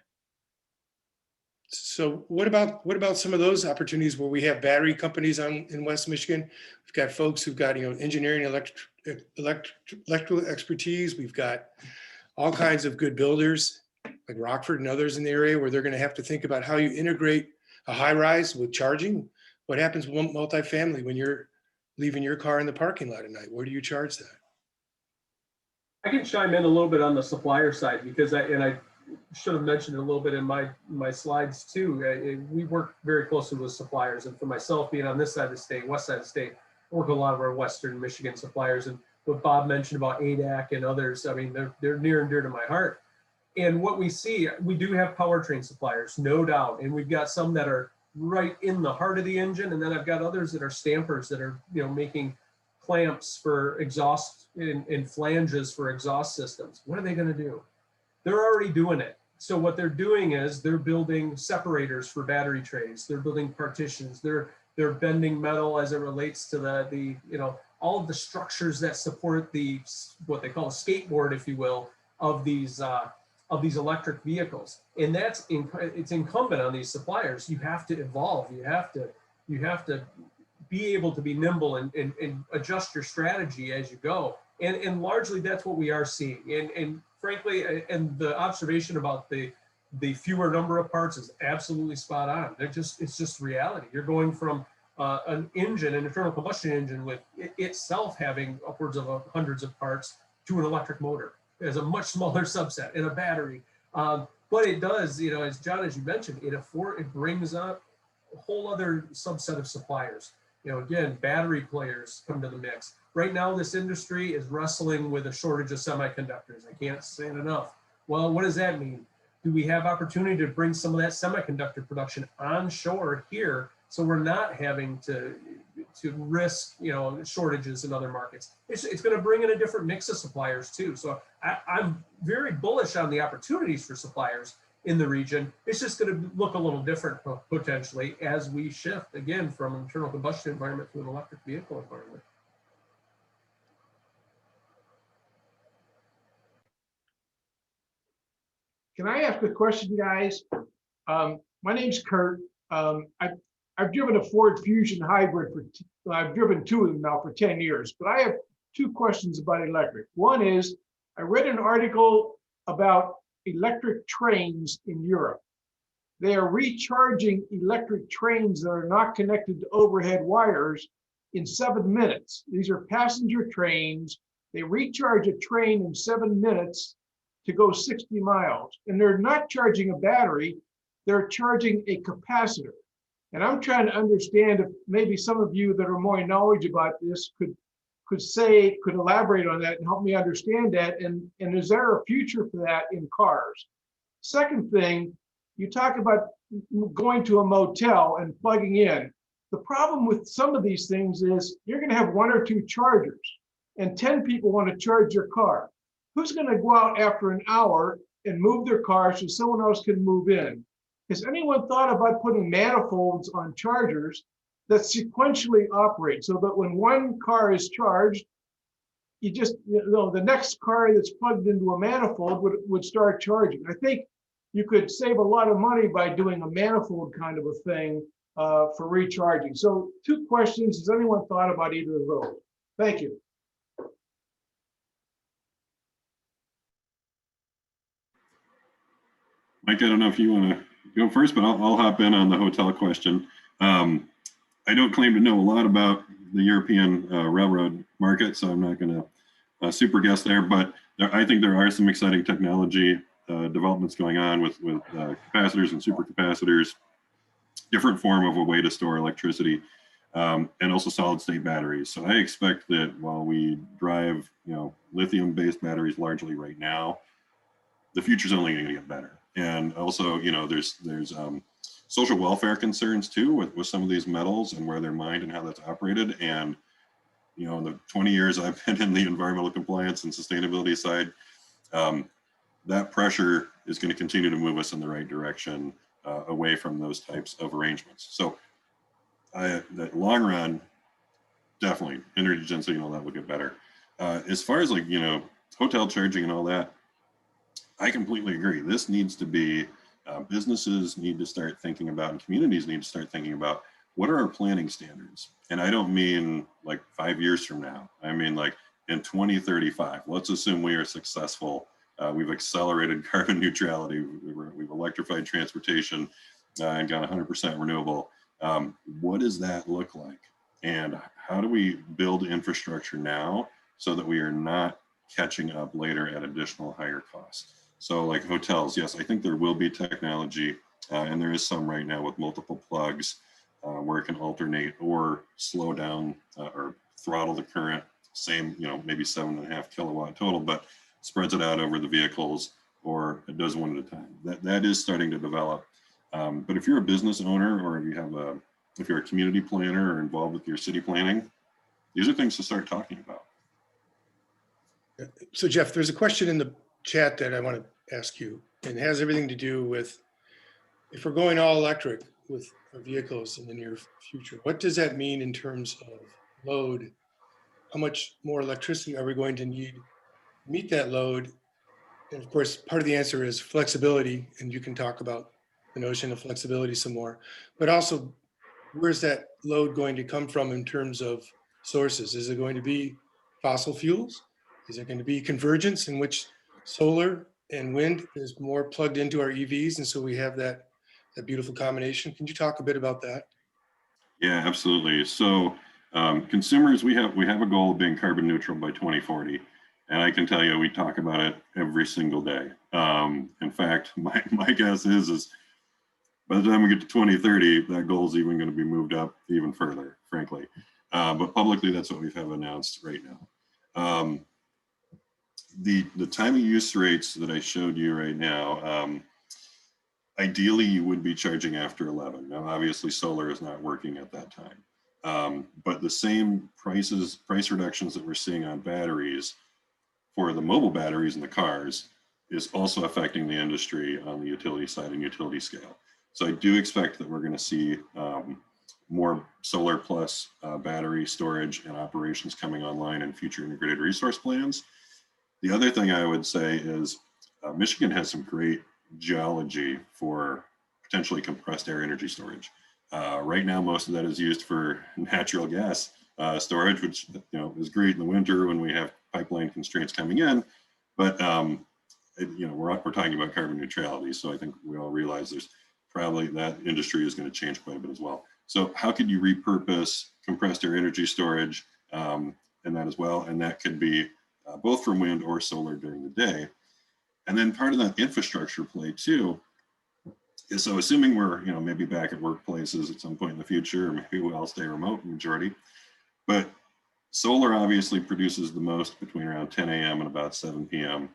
So what about some of those opportunities where we have battery companies in West Michigan? We've got folks who've got engineering, electrical expertise. We've got all kinds of good builders. like Rockford and others in the area, where they're going to have to think about how you integrate a high rise with charging. What happens with multifamily when you're leaving your car in the parking lot at night? Where do you charge that? I can chime in a little bit on the supplier side because I should have mentioned it a little bit in my slides too. We work very closely with suppliers, and for myself being on this side of the state, west side of the state, I work with a lot of our Western Michigan suppliers. And what Bob mentioned about ADAC and others, I mean, they're near and dear to my heart. And what we see, we do have powertrain suppliers, no doubt, and we've got some that are right in the heart of the engine, and then I've got others that are stampers that are, you know, making clamps for exhaust and flanges for exhaust systems. What are they going to do? They're already doing it. So what they're doing is they're building separators for battery trays. They're building partitions. They're bending metal as it relates to the you know, all of the structures that support the what they call a skateboard, if you will, of these electric vehicles. And it's incumbent on these suppliers. You have to evolve. You have to be able to be nimble and adjust your strategy as you go. And largely that's what we are seeing. And frankly, and the observation about the fewer number of parts is absolutely spot on. It's just reality. You're going from an internal combustion engine with itself having upwards of hundreds of parts to an electric motor as a much smaller subset and a battery. But it does, you know, as John, as you mentioned, it brings up a whole other subset of suppliers. You know, again, battery players come to the mix. Right now, this industry is wrestling with a shortage of semiconductors. I can't say it enough. Well, what does that mean? Do we have opportunity to bring some of that semiconductor production onshore here, so we're not having to risk, you know, shortages in other markets? It's going to bring in a different mix of suppliers too. So I'm very bullish on the opportunities for suppliers in the region. It's just going to look a little different potentially as we shift again from an internal combustion environment to an electric vehicle environment. Can I ask a question, guys? My name's Kurt. I've driven a Ford Fusion hybrid I've driven two of them now for 10 years, but I have two questions about electric. One is, I read an article about electric trains in Europe. They are recharging electric trains that are not connected to overhead wires in 7 minutes. These are passenger trains. They recharge a train in 7 minutes to go 60 miles. And they're not charging a battery, they're charging a capacitor. And I'm trying to understand if maybe some of you that are more knowledgeable about this could elaborate on that and help me understand that. And is there a future for that in cars? Second thing, you talk about going to a motel and plugging in. The problem with some of these things is you're going to have 1 or 2 chargers and 10 people want to charge your car. Who's going to go out after an hour and move their car so someone else can move in? Has anyone thought about putting manifolds on chargers that sequentially operate so that when one car is charged, the next car that's plugged into a manifold would start charging? I think you could save a lot of money by doing a manifold kind of a thing for recharging. So 2 questions. Has anyone thought about either of those? Thank you. Mike, I don't know if you want to go first, but I'll hop in on the hotel question. I don't claim to know a lot about the European railroad market, so I'm not going to super guess there, but I think there are some exciting technology developments going on with capacitors and supercapacitors, different form of a way to store electricity, and also solid state batteries. So I expect that while we drive, lithium based batteries largely right now, the future's only going to get better. And also, there's social welfare concerns too with some of these metals and where they're mined and how that's operated. And in the 20 years I've been in the environmental compliance and sustainability side, that pressure is going to continue to move us in the right direction, away from those types of arrangements. So the long run, definitely energy density and all that will get better. As far as hotel charging and all that, I completely agree. This needs to be, businesses need to start thinking about, and communities need to start thinking about, what are our planning standards? And I don't mean like 5 years from now. I mean like in 2035. Let's assume we are successful We've accelerated carbon neutrality. We've electrified transportation and got 100% renewable. What does that look like? And how do we build infrastructure now so that we are not catching up later at additional higher costs? So like hotels, yes, I think there will be technology, and there is some right now with multiple plugs where it can alternate or slow down or throttle the current, same, maybe 7.5 kilowatt total, but spreads it out over the vehicles, or it does one at a time. That is starting to develop. But if you're a business owner, or if you're a community planner or involved with your city planning, these are things to start talking about. So Jeff, there's a question in the chat that I want to ask you, and it has everything to do with, if we're going all electric with our vehicles in the near future, what does that mean in terms of load? How much more electricity are we going to need to meet that load? And of course, part of the answer is flexibility, and you can talk about the notion of flexibility some more, but also where's that load going to come from in terms of sources? Is it going to be fossil fuels? Is it going to be convergence in which solar and wind is more plugged into our EVs? And so we have that beautiful combination. Can you talk a bit about that? Yeah, absolutely. So consumers, we have a goal of being carbon neutral by 2040. And I can tell you, we talk about it every single day. In fact, my guess is by the time we get to 2030, that goal is even going to be moved up even further, frankly. But publicly, that's what we have announced right now. The time of use rates that I showed you right now, ideally you would be charging after 11. Now, obviously solar is not working at that time. But the same price reductions that we're seeing on batteries for the mobile batteries in the cars is also affecting the industry on the utility side and utility scale. So I do expect that we're going to see more solar plus battery storage and operations coming online in future integrated resource plans. The other thing I would say is Michigan has some great geology for potentially compressed air energy storage. Right now, most of that is used for natural gas storage, which is great in the winter when we have pipeline constraints coming in. But we're talking about carbon neutrality, so I think we all realize there's probably that industry is going to change quite a bit as well. So how could you repurpose compressed air energy storage and that as well? And that could be both from wind or solar during the day. And then part of that infrastructure play too is, so assuming we're maybe back at workplaces at some point in the future, or maybe we'll all stay remote majority, but solar obviously produces the most between around 10 a.m. and about 7 p.m.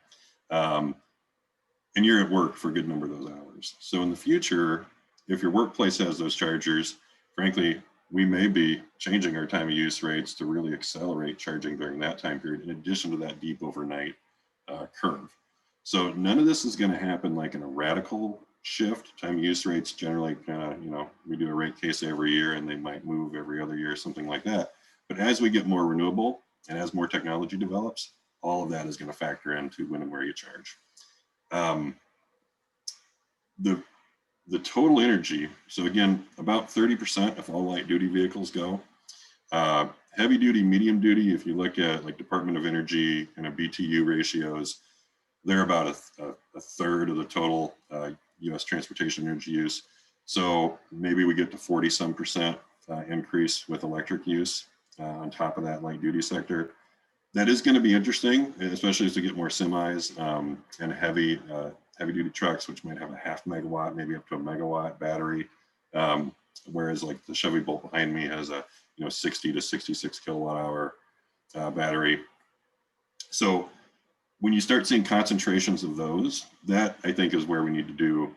And you're at work for a good number of those hours. So in the future, if your workplace has those chargers, frankly, we may be changing our time of use rates to really accelerate charging during that time period, in addition to that deep overnight curve. So none of this is going to happen like in a radical shift. Time of use rates generally we do a rate case every year and they might move every other year, something like that. But as we get more renewable and as more technology develops, all of that is going to factor into when and where you charge. The total energy, so again, about 30% of all light duty vehicles go. Heavy duty, medium duty, if you look at like Department of Energy and a BTU ratios, they're about a third of the total US transportation energy use. So maybe we get to 40-some% increase with electric use on top of that light duty sector. That is going to be interesting, especially as we get more semis and heavy duty trucks, which might have a 0.5 megawatt, maybe up to a megawatt battery. Whereas like the Chevy Bolt behind me has a 60 to 66 kilowatt hour battery. So when you start seeing concentrations of those, that I think is where we need to do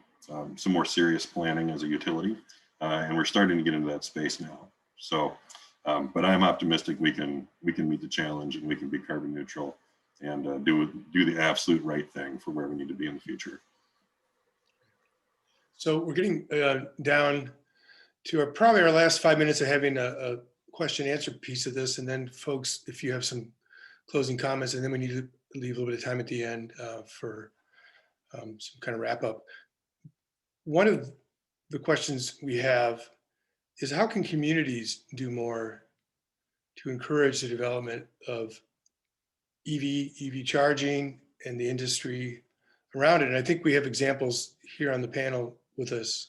some more serious planning as a utility. And we're starting to get into that space now. So, but I'm optimistic we can meet the challenge and we can be carbon neutral and do the absolute right thing for where we need to be in the future. So we're getting down to probably our last 5 minutes of having a question answer piece of this. And then folks, if you have some closing comments, and then we need to leave a little bit of time at the end for some kind of wrap up. One of the questions we have is, how can communities do more to encourage the development of EV charging, and the industry around it. And I think we have examples here on the panel with us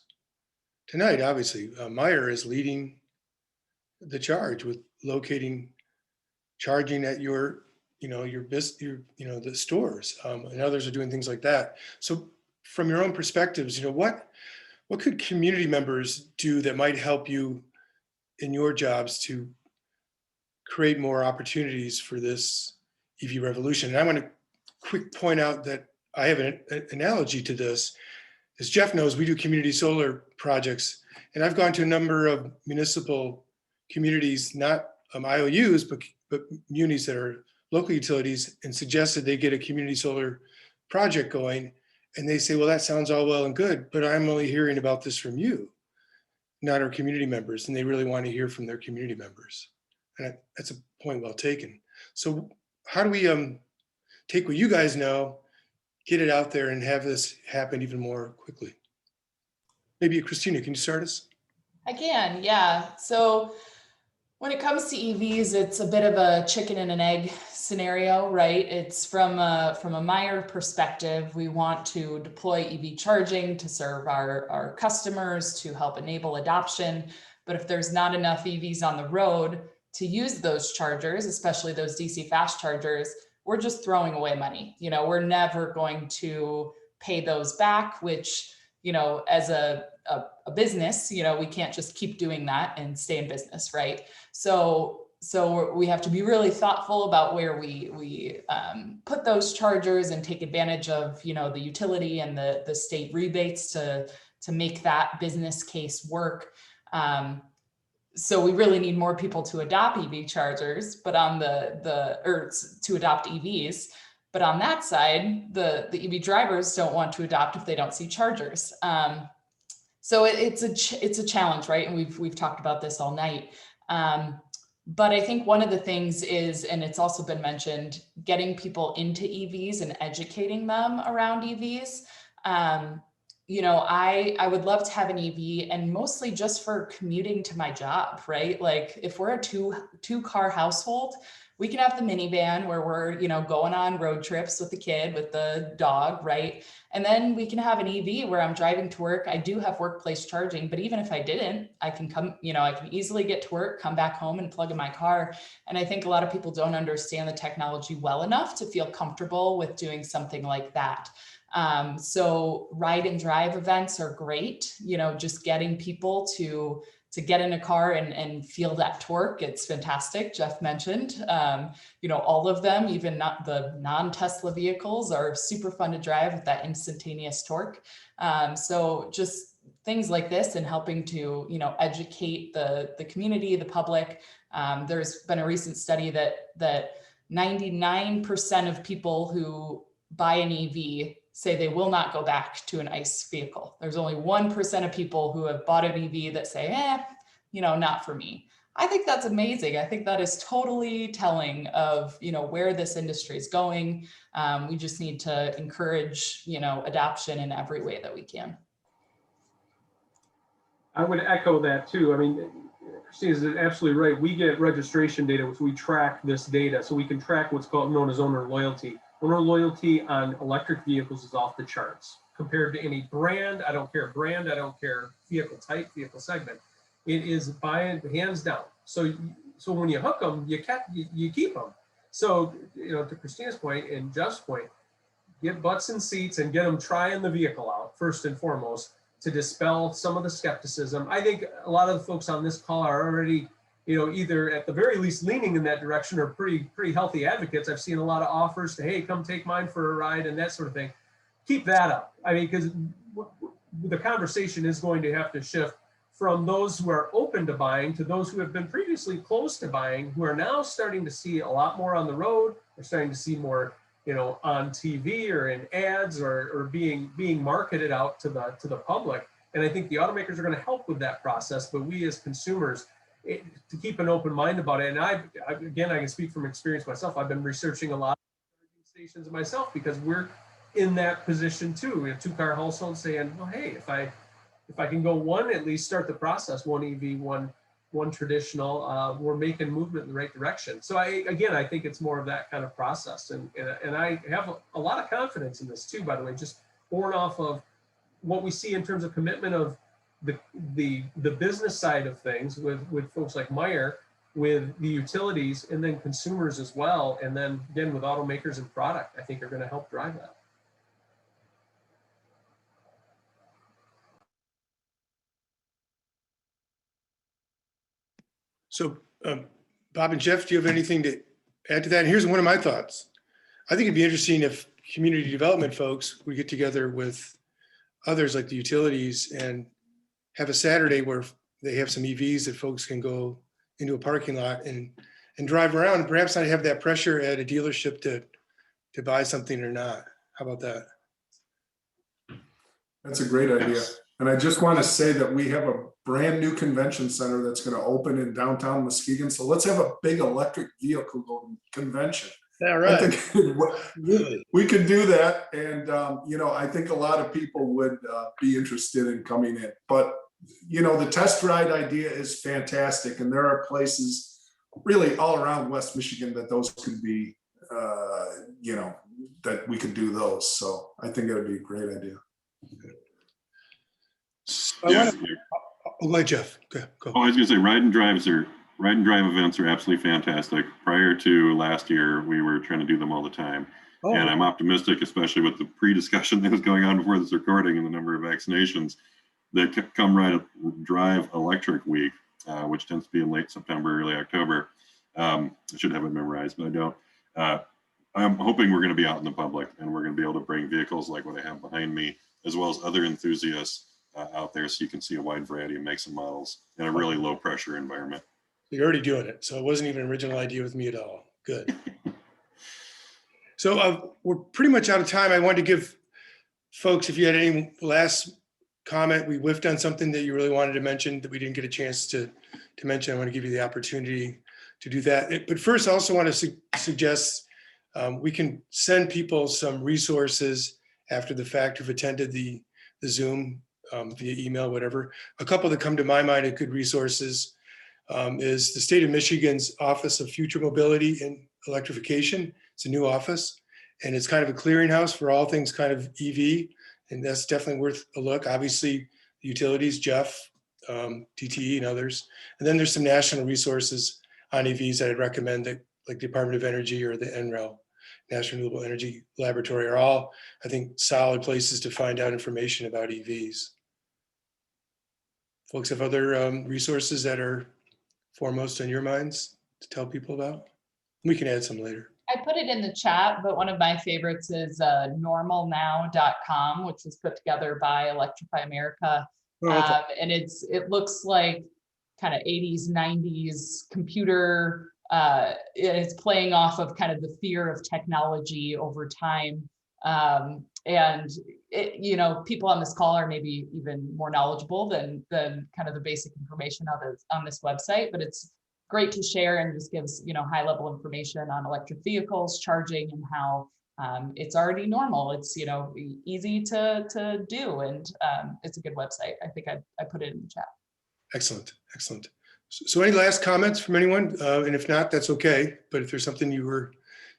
tonight. Obviously, Meyer is leading the charge with locating charging at your the stores, and others are doing things like that. So from your own perspectives, what could community members do that might help you in your jobs to create more opportunities for this EV revolution? And I want to quick point out that I have an analogy to this. As Jeff knows, we do community solar projects, and I've gone to a number of municipal communities, not IOUs, but munis that are local utilities, and suggested they get a community solar project going. And they say, well, that sounds all well and good, but I'm only hearing about this from you, not our community members. And they really want to hear from their community members. And that's a point well taken. So how do we take what you guys know, get it out there and have this happen even more quickly? Maybe Christina, can you start us? I can, yeah. So when it comes to EVs, it's a bit of a chicken and an egg scenario, right? It's from a Meyer perspective, we want to deploy EV charging to serve our customers, to help enable adoption. But if there's not enough EVs on the road to use those chargers, especially those DC fast chargers, we're just throwing away money. We're never going to pay those back, which, as a business, we can't just keep doing that and stay in business, right? So we have to be really thoughtful about where we put those chargers and take advantage of, the utility and the state rebates to make that business case work. So we really need more people to adopt EV chargers, but on to adopt EVs. But on that side, the EV drivers don't want to adopt if they don't see chargers. So it's a challenge, right? And we've talked about this all night. But I think one of the things is, and it's also been mentioned, getting people into EVs and educating them around EVs. I would love to have an EV, and mostly just for commuting to my job, right? Like if we're a two car household, we can have the minivan where we're, going on road trips with the kid, with the dog, right? And then we can have an EV where I'm driving to work. I do have workplace charging, but even if I didn't, I can come, I can easily get to work, come back home and plug in my car. And I think a lot of people don't understand the technology well enough to feel comfortable with doing something like that. So ride and drive events are great, just getting people to get in a car and feel that torque. It's fantastic. Jeff mentioned, all of them, even not the non-Tesla vehicles, are super fun to drive with that instantaneous torque. So just things like this and helping to, educate the community, the public. There's been a recent study that 99% of people who buy an EV say they will not go back to an ICE vehicle. There's only 1% of people who have bought an EV that say, not for me. I think that's amazing. I think that is totally telling of, where this industry is going. We just need to encourage, adoption in every way that we can. I would echo that too. I mean, Christine is absolutely right. We get registration data, which we track this data. So we can track what's known as owner loyalty. Owner loyalty on electric vehicles is off the charts compared to any brand. I don't care brand. I don't care vehicle type, vehicle segment. It is hands down. So when you hook them, you keep them. So, to Christina's point and Jeff's point, get butts in seats and get them trying the vehicle out first and foremost to dispel some of the skepticism. I think a lot of the folks on this call are already, either at the very least leaning in that direction or pretty healthy advocates. I've seen a lot of offers to, hey, come take mine for a ride and that sort of thing. Keep that up. I mean, because the conversation is going to have to shift from those who are open to buying to those who have been previously close to buying, who are now starting to see a lot more on the road. They're starting to see more, on TV or in ads or being marketed out to the public. And I think the automakers are going to help with that process, but we as consumers, to keep an open mind about it. And I can speak from experience myself. I've been researching a lot of charging stations myself because we're in that position too. We have two-car households saying, well, hey, if I can go one, at least start the process, one EV, one one traditional, we're making movement in the right direction. So I think it's more of that kind of process. And I have a lot of confidence in this too, by the way, just born off of what we see in terms of commitment of the business side of things with folks like Meyer, with the utilities, and then consumers as well. And then again, with automakers and product, I think are going to help drive that. So Bob and Jeff, do you have anything to add to that? And here's one of my thoughts. I think it'd be interesting if community development folks would get together with others like the utilities and have a Saturday where they have some EVs that folks can go into a parking lot and drive around, and perhaps not have that pressure at a dealership to buy something or not. How about that? That's a great idea. And I just want to say that we have a brand new convention center that's going to open in downtown Muskegon. So let's have a big electric vehicle convention. All right. I think we could do that. And, I think a lot of people would be interested in coming in. But, the test ride idea is fantastic. And there are places really all around West Michigan that those can be, that we could do those. So I think it would be a great idea. Yeah. Go ahead, Jeff. Go. Oh, I was gonna say ride and drive events are absolutely fantastic. Prior to last year, we were trying to do them all the time. Oh. And I'm optimistic, especially with the pre-discussion that was going on before this recording and the number of vaccinations that come right drive electric week, which tends to be in late September, early October. I should have it memorized, but I don't. I'm hoping we're going to be out in the public and we're going to be able to bring vehicles like what I have behind me, as well as other enthusiasts out there, so you can see a wide variety of makes and models in a really low pressure environment. You're already doing it. So it wasn't even an original idea with me at all. Good. So we're pretty much out of time. I wanted to give folks, if you had any last comment, we whiffed on something that you really wanted to mention that we didn't get a chance to mention. I want to give you the opportunity to do that. But first, I also want to suggest we can send people some resources after the fact who've attended the Zoom via email, whatever. A couple that come to my mind of good resources is the state of Michigan's Office of Future Mobility and Electrification. It's a new office, and it's kind of a clearinghouse for all things kind of EV, and that's definitely worth a look. Obviously, the utilities, Jeff, DTE, and others. And then there's some national resources on EVs that I'd recommend, that like the Department of Energy or the NREL, National Renewable Energy Laboratory, are all, I think, solid places to find out information about EVs. Folks have other resources that are foremost on your minds to tell people about? We can add some later. I put it in the chat, but one of my favorites is normalnow.com, which was put together by Electrify America. And it looks like kind of 80s, 90s computer. It's playing off of kind of the fear of technology over time. And people on this call are maybe even more knowledgeable than kind of the basic information on this website, but it's great to share and just gives, high level information on electric vehicles, charging, and how it's already normal. It's, easy to do. And it's a good website. I think I put it in the chat. Excellent. Excellent. So any last comments from anyone? And if not, that's okay. But if there's something you were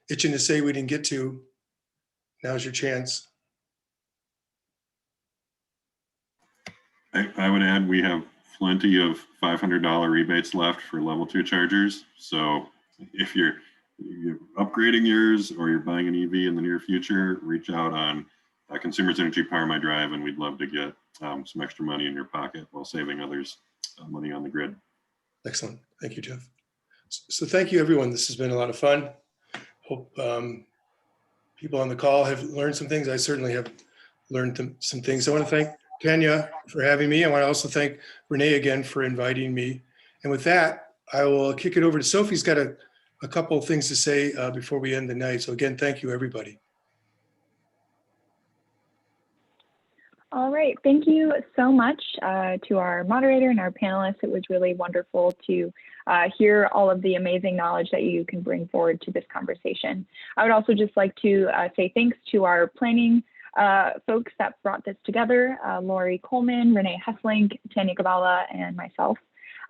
itching to say we didn't get to, now's your chance. I would add, we have plenty of $500 rebates left for level 2 chargers. So if you're upgrading yours or you're buying an EV in the near future, reach out on Consumers Energy Power My Drive, and we'd love to get some extra money in your pocket while saving others money on the grid. Excellent. Thank you, Jeff. So thank you, everyone. This has been a lot of fun. Hope people on the call have learned some things. I certainly have learned some things. I want to thank Tanya for having me. I want to also thank Renee again for inviting me. And with that, I will kick it over to Sophie's got a couple of things to say before we end the night. So again, thank you, everybody. All right, thank you so much to our moderator and our panelists. It was really wonderful to hear all of the amazing knowledge that you can bring forward to this conversation. I would also just like to say thanks to our planning folks that brought this together, Lori Coleman, Renee Hesslink, Tanya Gabala, and myself.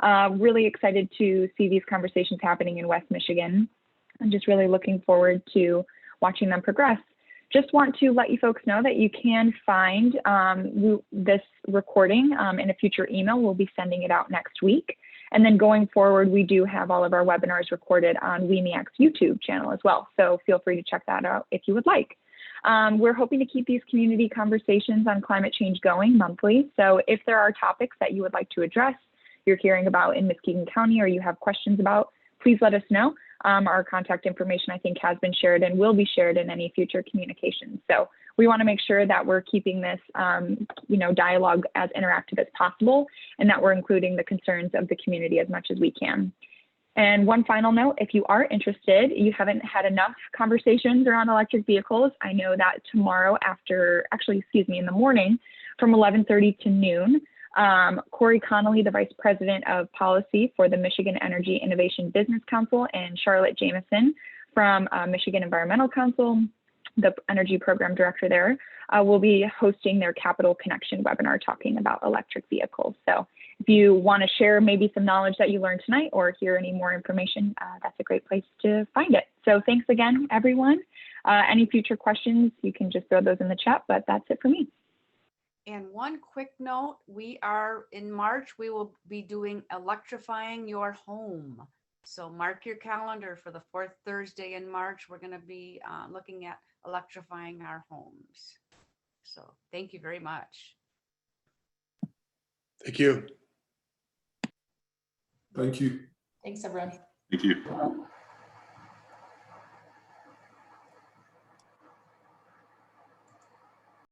Really excited to see these conversations happening in West Michigan. I'm just really looking forward to watching them progress. Just want to let you folks know that you can find this recording in a future email. We'll be sending it out next week. And then going forward, we do have all of our webinars recorded on WEMEAC's YouTube channel as well. So feel free to check that out if you would like. We're hoping to keep these community conversations on climate change going monthly. So if there are topics that you would like to address, you're hearing about in Muskegon County, or you have questions about, please let us know. Our contact information, I think, has been shared and will be shared in any future communications. So we want to make sure that we're keeping this, dialogue as interactive as possible, and that we're including the concerns of the community as much as we can. And one final note, if you are interested, you haven't had enough conversations around electric vehicles, I know that tomorrow in the morning from 11:30 to noon, Corey Connolly, the Vice President of Policy for the Michigan Energy Innovation Business Council, and Charlotte Jameson from Michigan Environmental Council, the Energy Program Director there, will be hosting their Capital Connection webinar talking about electric vehicles. So if you want to share maybe some knowledge that you learned tonight or hear any more information, that's a great place to find it. So thanks again, everyone. Any future questions, you can just throw those in the chat, but that's it for me. And one quick note, we are in March, we will be doing Electrifying Your Home. So mark your calendar for the 4th Thursday in March. We're going to be looking at electrifying our homes. So thank you very much. Thank you. Thank you. Thanks, everyone. Thank you.